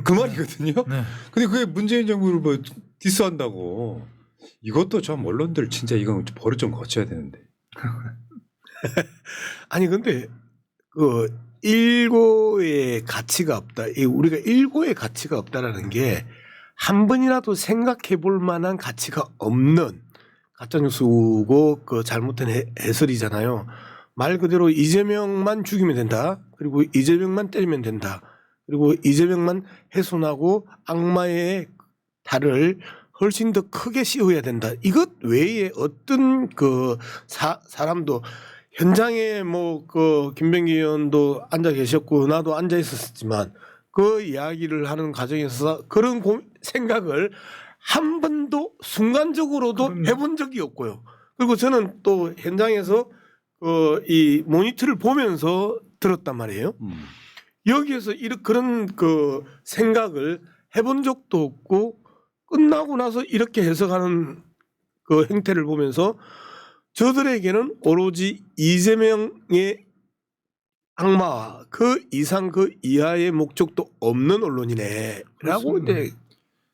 그 말이거든요. 네. 근데 그게 문재인 정부를 뭐 디스한다고. 이것도 좀 언론들 진짜 이건 버릇 좀 고쳐야 되는데. 아니 근데 그 일고의 가치가 없다. 우리가 일고의 가치가 없다라는 게 한 번이라도 생각해 볼 만한 가치가 없는 가짜뉴스고 그 잘못된 해설이잖아요. 말 그대로 이재명만 죽이면 된다. 그리고 이재명만 때리면 된다. 그리고 이재명만 훼손하고 악마의 달을 훨씬 더 크게 씌워야 된다. 이것 외에 어떤 그 사람도 현장에 뭐 그 김병기 의원도 앉아 계셨고 나도 앉아 있었지만 그 이야기를 하는 과정에서 그런 생각을 한 번도 순간적으로도 해본 적이 없고요. 그리고 저는 또 현장에서 이 모니터를 보면서 들었단 말이에요. 여기에서 그런 그 생각을 해본 적도 없고 끝나고 나서 이렇게 해석하는 그 행태를 보면서 저들에게는 오로지 이재명의 악마 그 이상 그 이하의 목적도 없는 언론이네라고 이제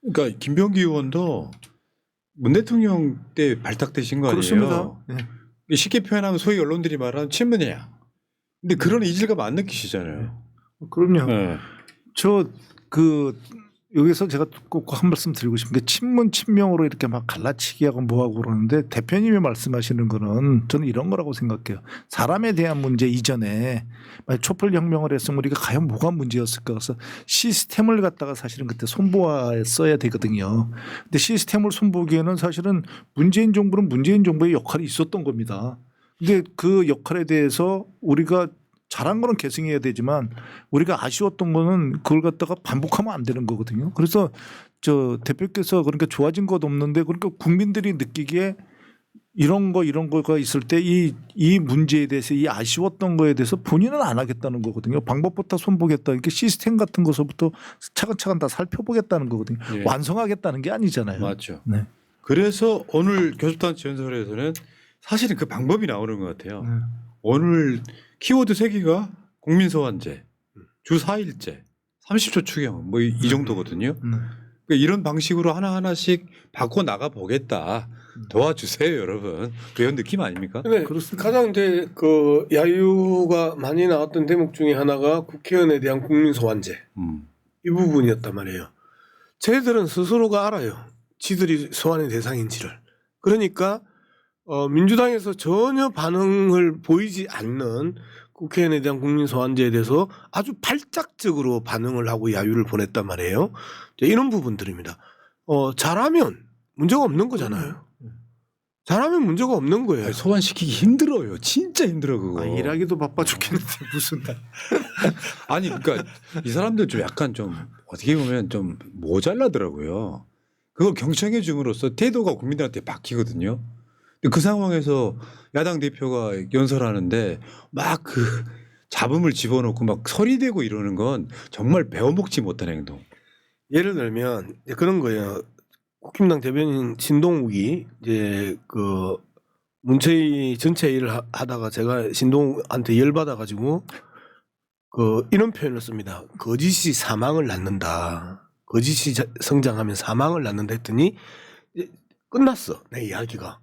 그러니까 김병기 의원도 문 대통령 때 발탁되신 거 아니에요? 그렇습니다. 네. 쉽게 표현하면 소위 언론들이 말하는 친문이야. 근데 그런 이질감 안 느끼시잖아요. 그럼요. 네. 여기서 제가 꼭 한 말씀 드리고 싶은 게 친문 친명으로 이렇게 막 갈라치기 하고 뭐하고 그러는데 대표님이 말씀하시는 거는 저는 이런 거라고 생각해요. 사람에 대한 문제 이전에 만약 촛불혁명을 했으면 우리가 과연 뭐가 문제였을까 그래서 시스템을 갖다가 사실은 그때 손보았어야 되거든요. 근데 시스템을 손보기에는 사실은 문재인 정부는 문재인 정부의 역할이 있었던 겁니다. 근데 그 역할에 대해서 우리가 잘한 거는 계승해야 되지만 우리가 아쉬웠던 거는 그걸 갖다가 반복하면 안 되는 거거든요. 그래서 저 대표께서 그러니까 좋아진 것 없는데 그러니까 국민들이 느끼기에 이런 거가 있을 때 이 문제에 대해서 이 아쉬웠던 거에 대해서 본인은 안 하겠다는 거거든요. 방법부터 손보겠다. 이렇게 시스템 같은 것부터 차근차근 다 살펴보겠다는 거거든요. 예. 완성하겠다는 게 아니잖아요. 맞죠. 네. 그래서 오늘 교섭단체 연설에서는 사실은 그 방법이 나오는 것 같아요. 네. 오늘 키워드 3개가 국민소환제, 주 4일제, 30초 추경 뭐 이 정도거든요. 그러니까 이런 방식으로 하나하나씩 바꿔 나가 보겠다. 도와주세요, 여러분. 그런 느낌 아닙니까? 근데 가장 이제 그 야유가 많이 나왔던 대목 중에 하나가 국회의원에 대한 국민소환제 이 부분이었단 말이에요. 쟤들은 스스로가 알아요. 지들이 소환의 대상인지를. 그러니까 민주당에서 전혀 반응을 보이지 않는 국회의원에 대한 국민소환제에 대해서 아주 발작적으로 반응을 하고 야유를 보냈단 말이에요. 이런 부분들입니다. 잘하면 문제가 없는 거잖아요. 잘하면 문제가 없는 거예요. 아니, 소환시키기 힘들어요. 진짜 힘들어 그거. 일하기도 바빠 죽겠는데 무슨 아니 그러니까 이 사람들 좀 약간 좀 어떻게 보면 좀 모자라더라고요. 그걸 경청해 줌으로써 태도가 국민들한테 바뀌거든요. 근데 그 상황에서 야당 대표가 연설하는데 막 그 잡음을 집어넣고 막 서리대고 이러는 건 정말 배워먹지 못한 행동. 예를 들면 그런 거예요. 국힘당 대변인 신동욱이 이제 그 문체위 전체 일을 하다가 제가 신동욱한테 열받아 가지고 그 이런 표현을 씁니다. 거짓이 사망을 낳는다. 거짓이 성장하면 사망을 낳는다 했더니 끝났어. 내 이야기가.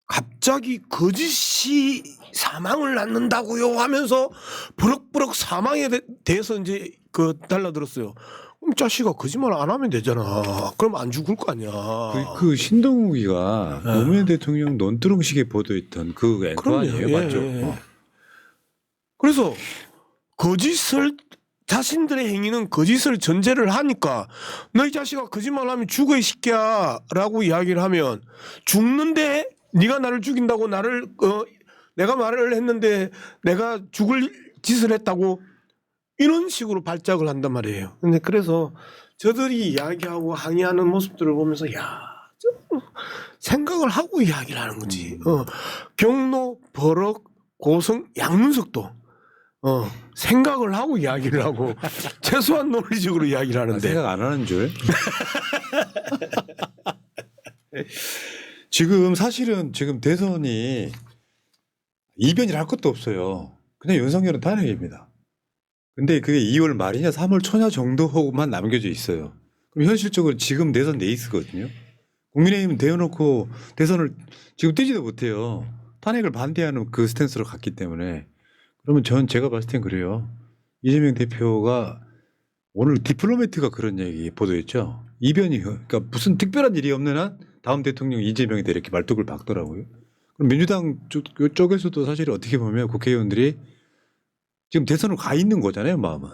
갑자기 거짓이 사망을 낳는다고요 하면서 버럭버럭 사망에 대해서 이제 그 달라들었어요. 그럼 자식아 거짓말 안 하면 되잖아. 그럼 안 죽을 거 아니야. 그 신동욱이가 네. 노무현 대통령 논두렁식에 보도했던 그 앵커 아니에요, 맞죠? 그래서 거짓을 자신들의 행위는 거짓을 전제를 하니까 너희 자식아 거짓말하면 죽어 이 새끼야라고 이야기를 하면 죽는데 네가 나를 죽인다고 나를 내가 말을 했는데 내가 죽을 짓을 했다고 이런 식으로 발작을 한단 말이에요. 근데 그래서 저들이 이야기하고 항의하는 모습들을 보면서 야, 좀 생각을 하고 이야기를 하는 거지. 경로, 버럭, 고성, 양문석도 생각을 하고 이야기를 하고 최소한 논리적으로 이야기를 하는데 생각 안 하는 줄. 지금 사실은 지금 대선이 이변이라 할 것도 없어요. 그냥 윤석열은 탄핵입니다. 근데 그게 2월 말이냐 3월 초냐 정도만 남겨져 있어요. 그럼 현실적으로 지금 대선 레이스거든요. 국민의힘은 대어놓고 대선을 지금 뛰지도 못해요. 탄핵을 반대하는 그 스탠스로 갔기 때문에 그러면 제가 봤을 땐 그래요. 이재명 대표가 오늘 디플로매트가 그런 얘기 보도했죠. 이변이 그러니까 무슨 특별한 일이 없는 한 다음 대통령 이재명이다 이렇게 말뚝을 박더라고요. 그럼 민주당 쪽에서도 사실 어떻게 보면 국회의원들이 지금 대선으로 가 있는 거잖아요, 마음은.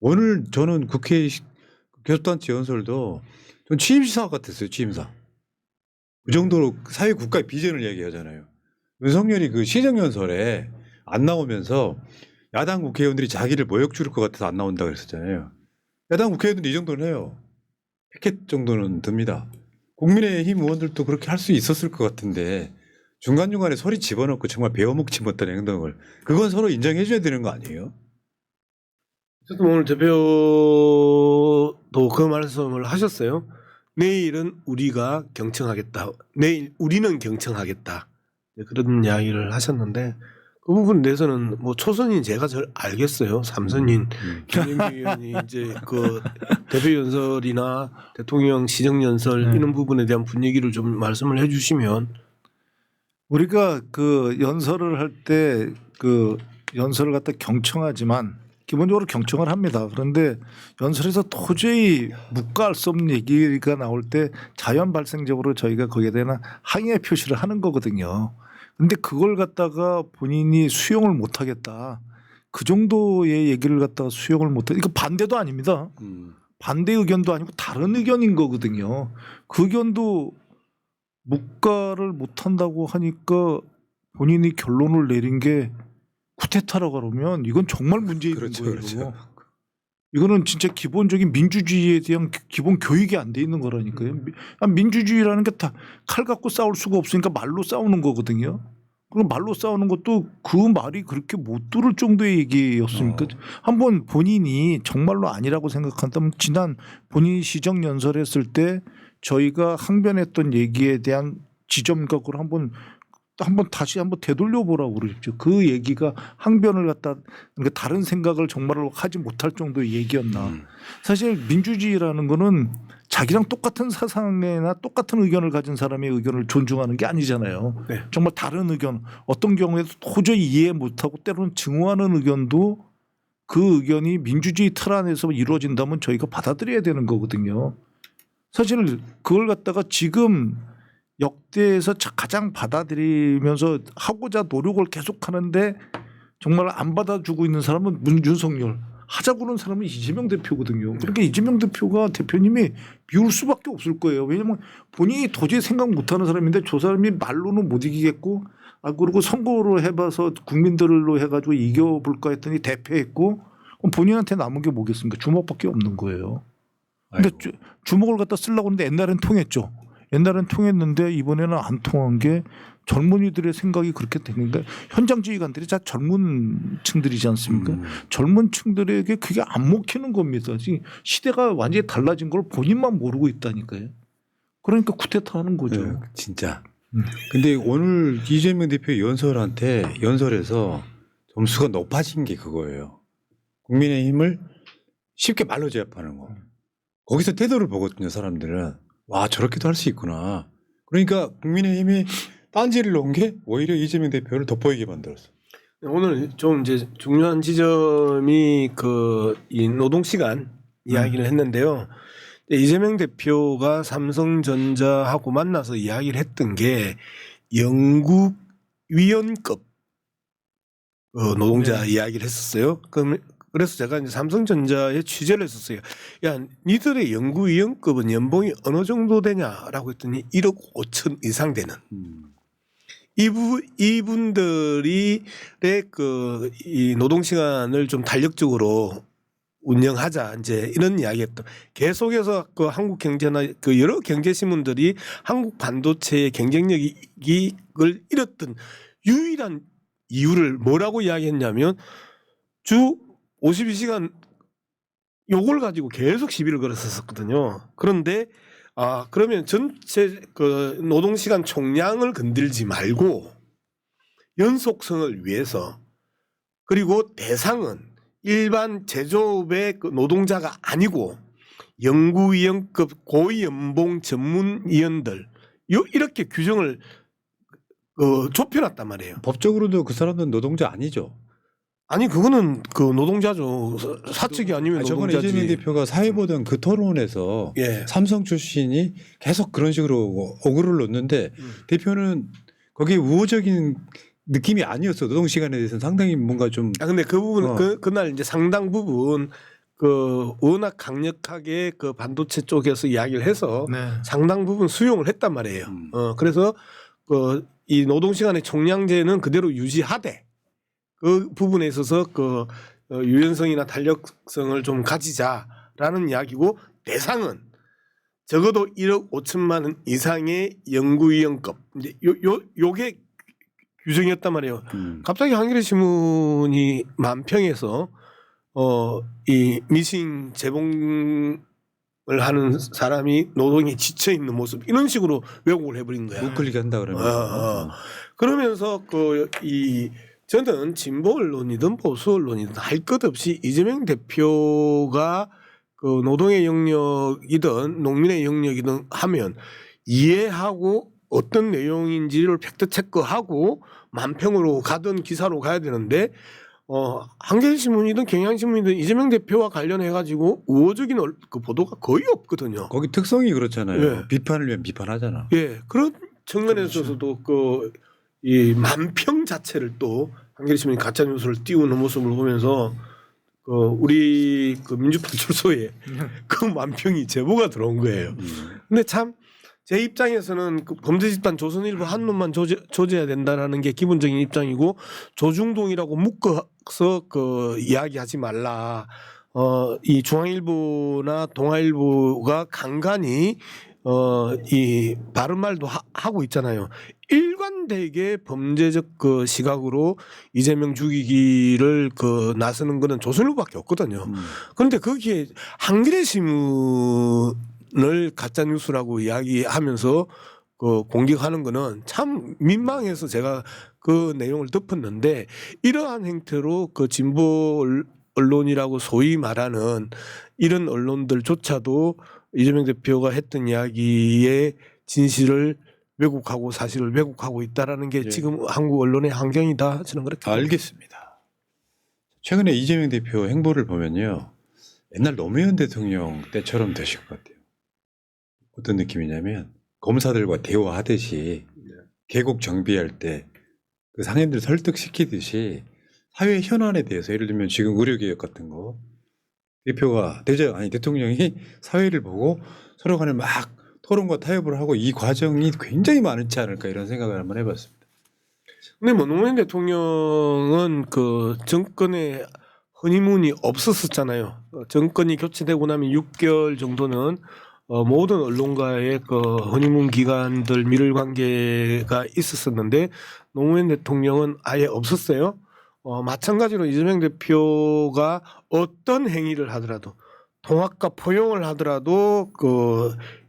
오늘 저는 국회 교섭단체 연설도 전 취임사 같았어요, 취임사. 그 정도로 사회 국가의 비전을 얘기하잖아요. 윤석열이 그 시정연설에 안 나오면서 야당 국회의원들이 자기를 모욕 줄일 것 같아서 안 나온다 그랬었잖아요. 야당 국회의원들이 이 정도는 해요. 피켓 정도는 듭니다. 국민의힘 의원들도 그렇게 할 수 있었을 것 같은데 중간중간에 소리 집어넣고 정말 배워먹지 못한 행동을 그건 서로 인정해 줘야 되는 거 아니에요? 어쨌든 오늘 대표도 그 말씀을 하셨어요. 내일은 우리가 경청하겠다. 내일 우리는 경청하겠다. 그런 이야기를 하셨는데 그 부분에 대해서는 뭐 초선인 제가 잘 알겠어요. 삼선인 김영기 의원이 이제 그 대표 연설이나 대통령 시정 연설 네. 이런 부분에 대한 분위기를 좀 말씀을 해주시면. 우리가 그 연설을 할 때 그 연설을 갖다 경청하지만 기본적으로 경청을 합니다. 그런데 연설에서 도저히 묵과할 수 없는 얘기가 나올 때 자연 발생적으로 저희가 거기에 대한 항의 표시를 하는 거거든요. 근데 그걸 갖다가 본인이 수용을 못 하겠다. 그 정도의 얘기를 갖다가 수용을 못 하겠다. 이거 반대도 아닙니다. 반대 의견도 아니고 다른 의견인 거거든요. 그 의견도 묵과를 못 한다고 하니까 본인이 결론을 내린 게 쿠데타라고 그러면 이건 정말 문제 있는 그렇죠, 거예요. 그렇죠. 이거는 진짜 기본적인 민주주의에 대한 기본 교육이 안 돼 있는 거라니까요. 민주주의라는 게 다 칼 갖고 싸울 수가 없으니까 말로 싸우는 거거든요. 그럼 말로 싸우는 것도 그 말이 그렇게 못 들을 정도의 얘기였으니까 한번 본인이 정말로 아니라고 생각한다면 지난 본인이 시정 연설했을 때 저희가 항변했던 얘기에 대한 지점각을 한번 다시 한번 되돌려 보라고 그러십시오. 그 얘기가 항변을 갖다 그러니까 다른 생각을 정말로 하지 못할 정도의 얘기였나. 사실 민주주의라는 거는 자기랑 똑같은 사상이나 똑같은 의견을 가진 사람의 의견을 존중하는 게 아니잖아요. 네. 정말 다른 의견 어떤 경우에도 도저히 이해 못하고 때로는 증오하는 의견도 그 의견이 민주주의 틀 안에서 이루어진다면 저희가 받아들여야 되는 거거든요. 사실 그걸 갖다가 지금 역대에서 가장 받아들이면서 하고자 노력을 계속하는데 정말 안 받아주고 있는 사람은 윤석열, 하자고 그러는 사람은 이재명 대표거든요. 그러니까 이재명 대표가 대표님이 비울 수밖에 없을 거예요. 왜냐하면 본인이 도저히 생각 못하는 사람인데 저 사람이 말로는 못 이기겠고 그리고 선거로 해봐서 국민들로 해가지고 이겨볼까 했더니 대패했고 그럼 본인한테 남은 게 뭐겠습니까? 주먹밖에 없는 거예요. 근데 주먹을 갖다 쓰려고 하는데 옛날엔 통했죠. 옛날엔 통했는데 이번에는 안 통한 게 젊은이들의 생각이 그렇게 되니까 현장 지휘관들이 다 젊은 층들이지 않습니까? 젊은 층들에게 그게 안 먹히는 겁니다. 지금 시대가 완전히 달라진 걸 본인만 모르고 있다니까요. 그러니까 쿠데타 하는 거죠. 네, 진짜. 근데 오늘 이재명 대표 연설에서 점수가 높아진 게 그거예요. 국민의힘을 쉽게 말로 제압하는 거. 거기서 태도를 보거든요, 사람들은. 와, 저렇게도 할 수 있구나. 그러니까 국민의힘이 딴지를 놓은 게 오히려 이재명 대표를 돋보이게 만들었어. 오늘 좀 이제 중요한 지점이 이 노동 시간 이야기를 했는데요. 이재명 대표가 삼성전자하고 만나서 이야기를 했던 게 영국 위원급 노동자 이야기를 했었어요. 그래서 제가 이제 삼성전자에 취재를 했었어요. 야, 니들의 연구 위원급은 연봉이 어느 정도 되냐라고 했더니 1억 5천 이상 되는. 이분들이 이 노동 시간을 좀 탄력적으로 운영하자 이제 이런 이야기했던. 계속해서 그 한국 경제나 그 여러 경제 신문들이 한국 반도체의 경쟁력을 잃었던 유일한 이유를 뭐라고 이야기했냐면 주 52시간 요걸 가지고 계속 시비를 걸었었거든요. 그런데 그러면 전체 그 노동 시간 총량을 건들지 말고 연속성을 위해서 그리고 대상은 일반 제조업의 그 노동자가 아니고 연구위원급 고위연봉 전문위원들 이렇게 규정을 좁혀놨단 말이에요. 법적으로도 그 사람들은 노동자 아니죠. 아니 그거는 그 노동자죠. 사측이 아니면 저번에 노동자지. 이재명 대표가 사회보던 그 토론에서 예. 삼성 출신이 계속 그런 식으로 어그로를 놓는데 대표는 거기에 우호적인 느낌이 아니었어. 노동 시간에 대해서는 상당히 뭔가 좀 근데 그 부분 어. 그날 이제 상당 부분 그 워낙 강력하게 그 반도체 쪽에서 이야기를 해서 네. 상당 부분 수용을 했단 말이에요. 그래서 그 이 노동 시간의 총량제는 그대로 유지하되 그 부분에 있어서 그 유연성이나 탄력성을 좀 가지자라는 이야기고 대상은 적어도 1억 5천만 원 이상의 연구위원급 이제 요게 규정이었단 말이에요. 갑자기 한겨레 신문이 만평에서 이 미싱 재봉을 하는 사람이 노동에 지쳐 있는 모습 이런 식으로 왜곡을 해버린 거야. 우클릭 한다 그러면 그러면서 저는 진보 언론이든 보수 언론이든 할 것 없이 이재명 대표가 그 노동의 영역이든 농민의 영역이든 하면 이해하고 어떤 내용인지를 팩트 체크하고 만평으로 가든 기사로 가야 되는데 한겨레신문이든 경향신문이든 이재명 대표와 관련해 가지고 우호적인 그 보도가 거의 없거든요. 거기 특성이 그렇잖아요. 예. 비판을 위한 비판하잖아. 예, 그런 측면에 있어서도 이 만평 자체를 또 한겨레신문이 가짜 뉴스를 띄우는 모습을 보면서 우리 그 민주파출소에 그 만평이 제보가 들어온 거예요. 근데 참 제 입장에서는 그 범죄 집단 조선일보 한 놈만 조져야 된다라는 게 기본적인 입장이고 조중동이라고 묶어서 이야기하지 말라. 이 중앙일보나 동아일보가 간간히 이 바른 말도 하고 있잖아요. 일관되게 범죄적 그 시각으로 이재명 죽이기를 나서는 거는 조선일보밖에 없거든요. 그런데 거기에 한겨레 신문을 가짜 뉴스라고 이야기하면서 공격하는 거는 참 민망해서 제가 그 내용을 덮었는데 이러한 행태로 진보 언론이라고 소위 말하는 이런 언론들조차도 이재명 대표가 했던 이야기의 진실을 왜곡하고 사실을 왜곡하고 있다라는 게 예. 지금 한국 언론의 환경이다. 저는 그렇게 봅니다. 알겠습니다. 최근에 이재명 대표 행보를 보면요. 옛날 노무현 대통령 때처럼 되실 것 같아요. 어떤 느낌이냐면 검사들과 대화하듯이 계곡 정비할 때 그 상인들 설득시키듯이 사회 현안에 대해서 예를 들면 지금 의료개혁 같은 거 대표가 대통령이 사회를 보고 서로 간에 막 토론과 타협을 하고 이 과정이 굉장히 많지 않을까 이런 생각을 한번 해봤습니다. 근데 노무현 대통령은 정권에 허니문이 없었었잖아요. 정권이 교체되고 나면 6개월 정도는 모든 언론과의 허니문 기간들 밀을 관계가 있었었는데 노무현 대통령은 아예 없었어요. 마찬가지로 이재명 대표가 어떤 행위를 하더라도 통합과 포용을 하더라도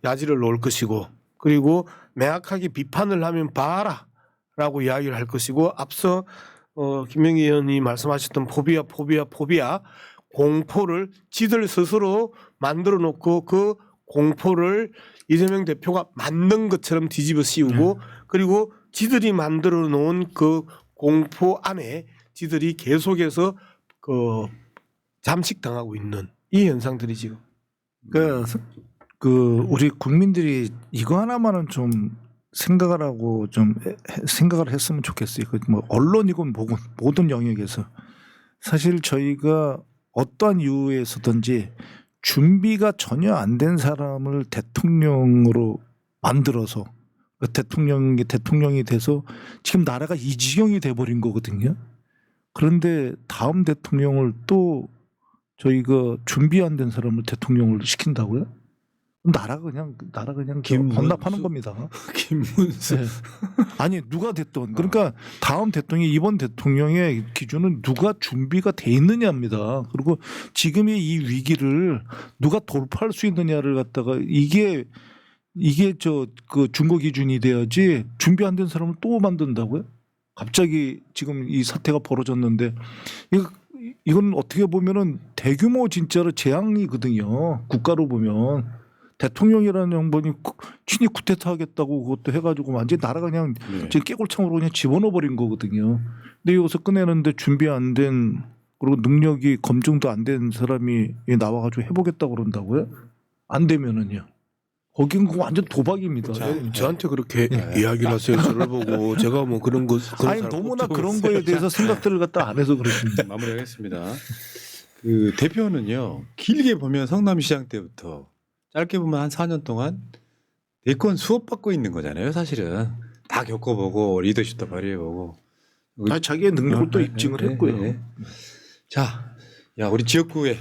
야지를 놓을 것이고 그리고 명확하게 비판을 하면 봐라라고 이야기를 할 것이고 앞서 김명희 의원이 말씀하셨던 포비아 공포를 지들 스스로 만들어 놓고 그 공포를 이재명 대표가 만든 것처럼 뒤집어 씌우고 그리고 지들이 만들어 놓은 그 공포 안에 지들이 계속해서 잠식당하고 있는 이 현상들이 지금. 우리 국민들이 이거 하나만은 좀 생각을 하고 좀 생각을 했으면 좋겠어요. 뭐 언론이건 뭐건 모든 영역에서 사실 저희가 어떠한 이유에서든지 준비가 전혀 안 된 사람을 대통령으로 만들어서 대통령이 돼서 지금 나라가 이 지경이 돼버린 거거든요. 그런데 다음 대통령을 또 저희가 준비 안 된 사람을 대통령을 시킨다고요? 나라가 그냥 헌납하는 겁니다. 김문수. 네. 아니 누가 됐든 그러니까 다음 대통령이 이번 대통령의 기준은 누가 준비가 돼 있느냐입니다. 그리고 지금의 이 위기를 누가 돌파할 수 있느냐를 갖다가 이게 준거 기준이 돼야지 준비 안 된 사람을 또 만든다고요? 갑자기 지금 이 사태가 벌어졌는데 이건 어떻게 보면은 대규모 진짜로 재앙이거든요. 국가로 보면 대통령이라는 양반이 친히 쿠데타 하겠다고 그것도 해가지고 완전히 나라가 그냥 네. 지금 깨골창으로 그냥 집어넣어버린 거거든요. 근데 여기서 꺼내는데 준비 안 된 그리고 능력이 검증도 안 된 사람이 나와가지고 해보겠다고 그런다고요? 안 되면은요. 거긴 그거 완전 도박입니다. 저한테 그렇게 이야기를 하세요. 저를 보고 제가 뭐 그런 거 아니 너무나 그런 거에 대해서 생각들을 갖다 안 해서 그렇습니다. 마무리하겠습니다. 그 대표는요 길게 보면 성남시장 때부터 짧게 보면 한 4년 동안 대권 수업 받고 있는 거잖아요. 사실은 다 겪어보고 리더십도 발휘해보고. 아니, 자기의 능력을 또 입증을 했고요. 자, 야 우리 지역구에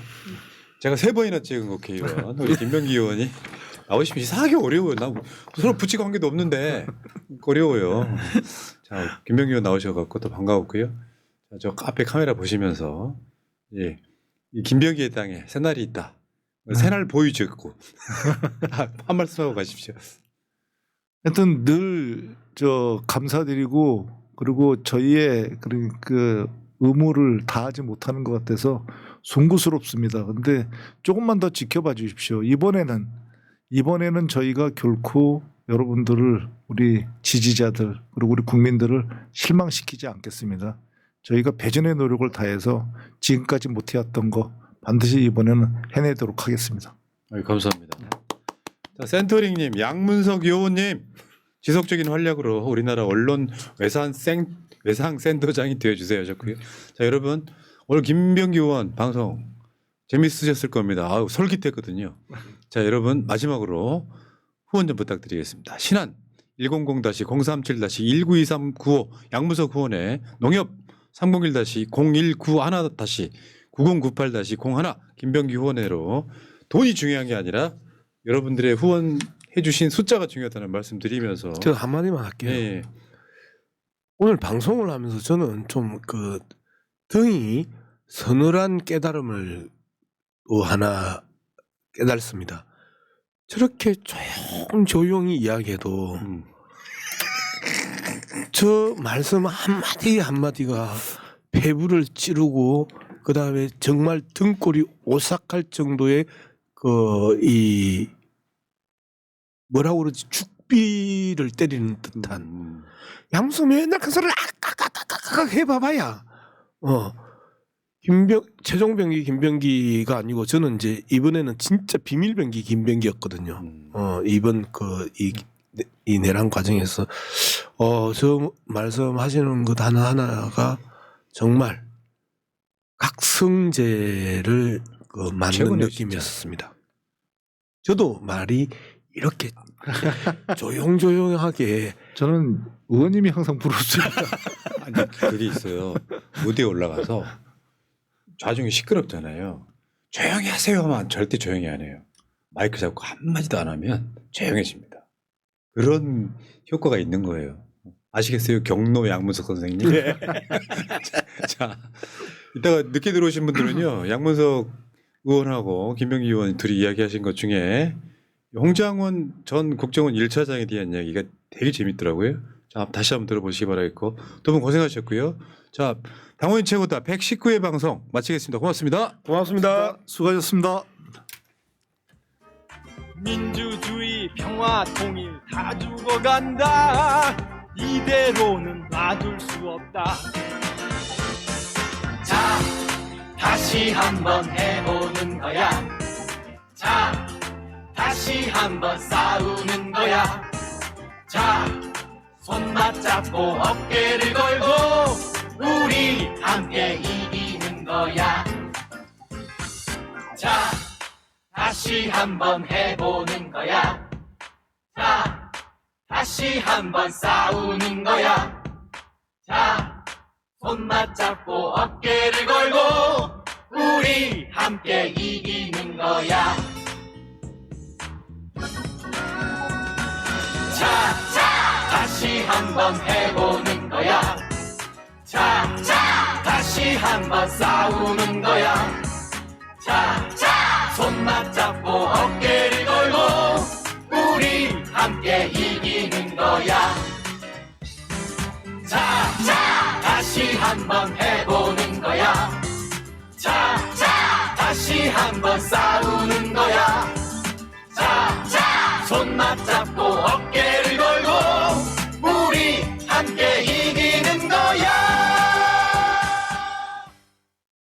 제가 3번이나 찍은 국회의원 우리 김병기 의원이 나오시면 이상하게 어려워요. 나 서로 부치 관계도 없는데 어려워요. 자, 김병기 의원 나오셔갖고 또 반가웠고요. 자, 저 앞에 카메라 보시면서 예, 이 김병기의 땅에 새날이 있다. 새날 보여줬고 한 말씀 하고 가십시오. 하여튼 늘 저 감사드리고 그리고 저희의 그 의무를 다하지 못하는 것 같아서 송구스럽습니다. 근데 조금만 더 지켜봐 주십시오. 이번에는 저희가 결코 여러분들을 우리 지지자들 그리고 우리 국민들을 실망시키지 않겠습니다. 저희가 배전의 노력을 다해서 지금까지 못해왔던 거 반드시 이번에는 해내도록 하겠습니다. 감사합니다. 자, 센터링님, 양문석 의원님 지속적인 활약으로 우리나라 언론 외상 센터장이 되어주세요. 하셨고요. 자, 여러분 오늘 김병기 의원 방송 재밌으셨을 겁니다. 아유, 솔깃했거든요. 자, 여러분 마지막으로 후원 좀 부탁드리겠습니다. 신한 100-037-192395 양문석 후원의 농협 301-0191-9098-01 김병기 후원회로 돈이 중요한 게 아니라 여러분들의 후원해 주신 숫자가 중요하다는 말씀 드리면서 제가 한마디만 할게요. 네. 오늘 방송을 하면서 저는 좀 그 등이 서늘한 깨달음을 또 하나 깨달습니다. 저렇게 조용히 이야기해도 저 말씀 한마디 한마디가 폐부를 찌르고 그 다음에 정말 등골이 오싹할 정도의 이 뭐라고 그러지 죽비를 때리는 듯한 양수 맨날 그 소리를 아까까까까 해봐봐야 최종병기 김병기가 아니고 저는 이제 이번에는 진짜 비밀병기 김병기였거든요. 이번 이 내란 과정에서 저 말씀하시는 것 하나하나가 정말 각성제를 맞는 최고네요, 느낌이었습니다. 저도 말이 이렇게 조용조용하게 저는 의원님이 항상 부르십니다. 아니 그게 있어요. 무대에 올라가서 좌중이 시끄럽잖아요. 조용히 하세요 하면 절대 조용히 안 해요. 마이크 잡고 한마디도 안 하면 조용해집니다. 그런 효과가 있는 거예요. 아시겠어요? 경로 양문석 선생님. 네. 자, 이따가 늦게 들어오신 분들은요. 양문석 의원하고 김병기 의원 둘이 이야기하신 것 중에 홍장원 전 국정원 1차장에 대한 이야기가 되게 재밌더라고요. 자, 다시 한번 들어보시기 바라겠고 두 분 고생하셨고요. 자, 당원인 최고다 119회 방송 마치겠습니다. 고맙습니다. 고맙습니다. 수고하셨습니다. 민주주의 평화 통일 다 죽어간다. 이대로는 놔둘 수 없다. 자, 다시 한번 해보는 거야. 자, 다시 한번 싸우는 거야. 자, 손 맞잡고 어깨를 걸고 우리 함께 이기는 거야. 자, 다시 한번 해보는 거야. 자, 다시 한번 싸우는 거야. 자, 손 맞잡고 어깨를 걸고 우리 함께 이기는 거야. 자, 다시 한번 해보는 거야. 자, 다시 한번 싸우는 거야. 자, 손 맞잡고 어깨를 걸고 우리 함께 이기는 거야. 자, 다시 한번 해보는 거야. 자, 다시 한번 싸우는 거야. 자, 손 맞잡고 어깨를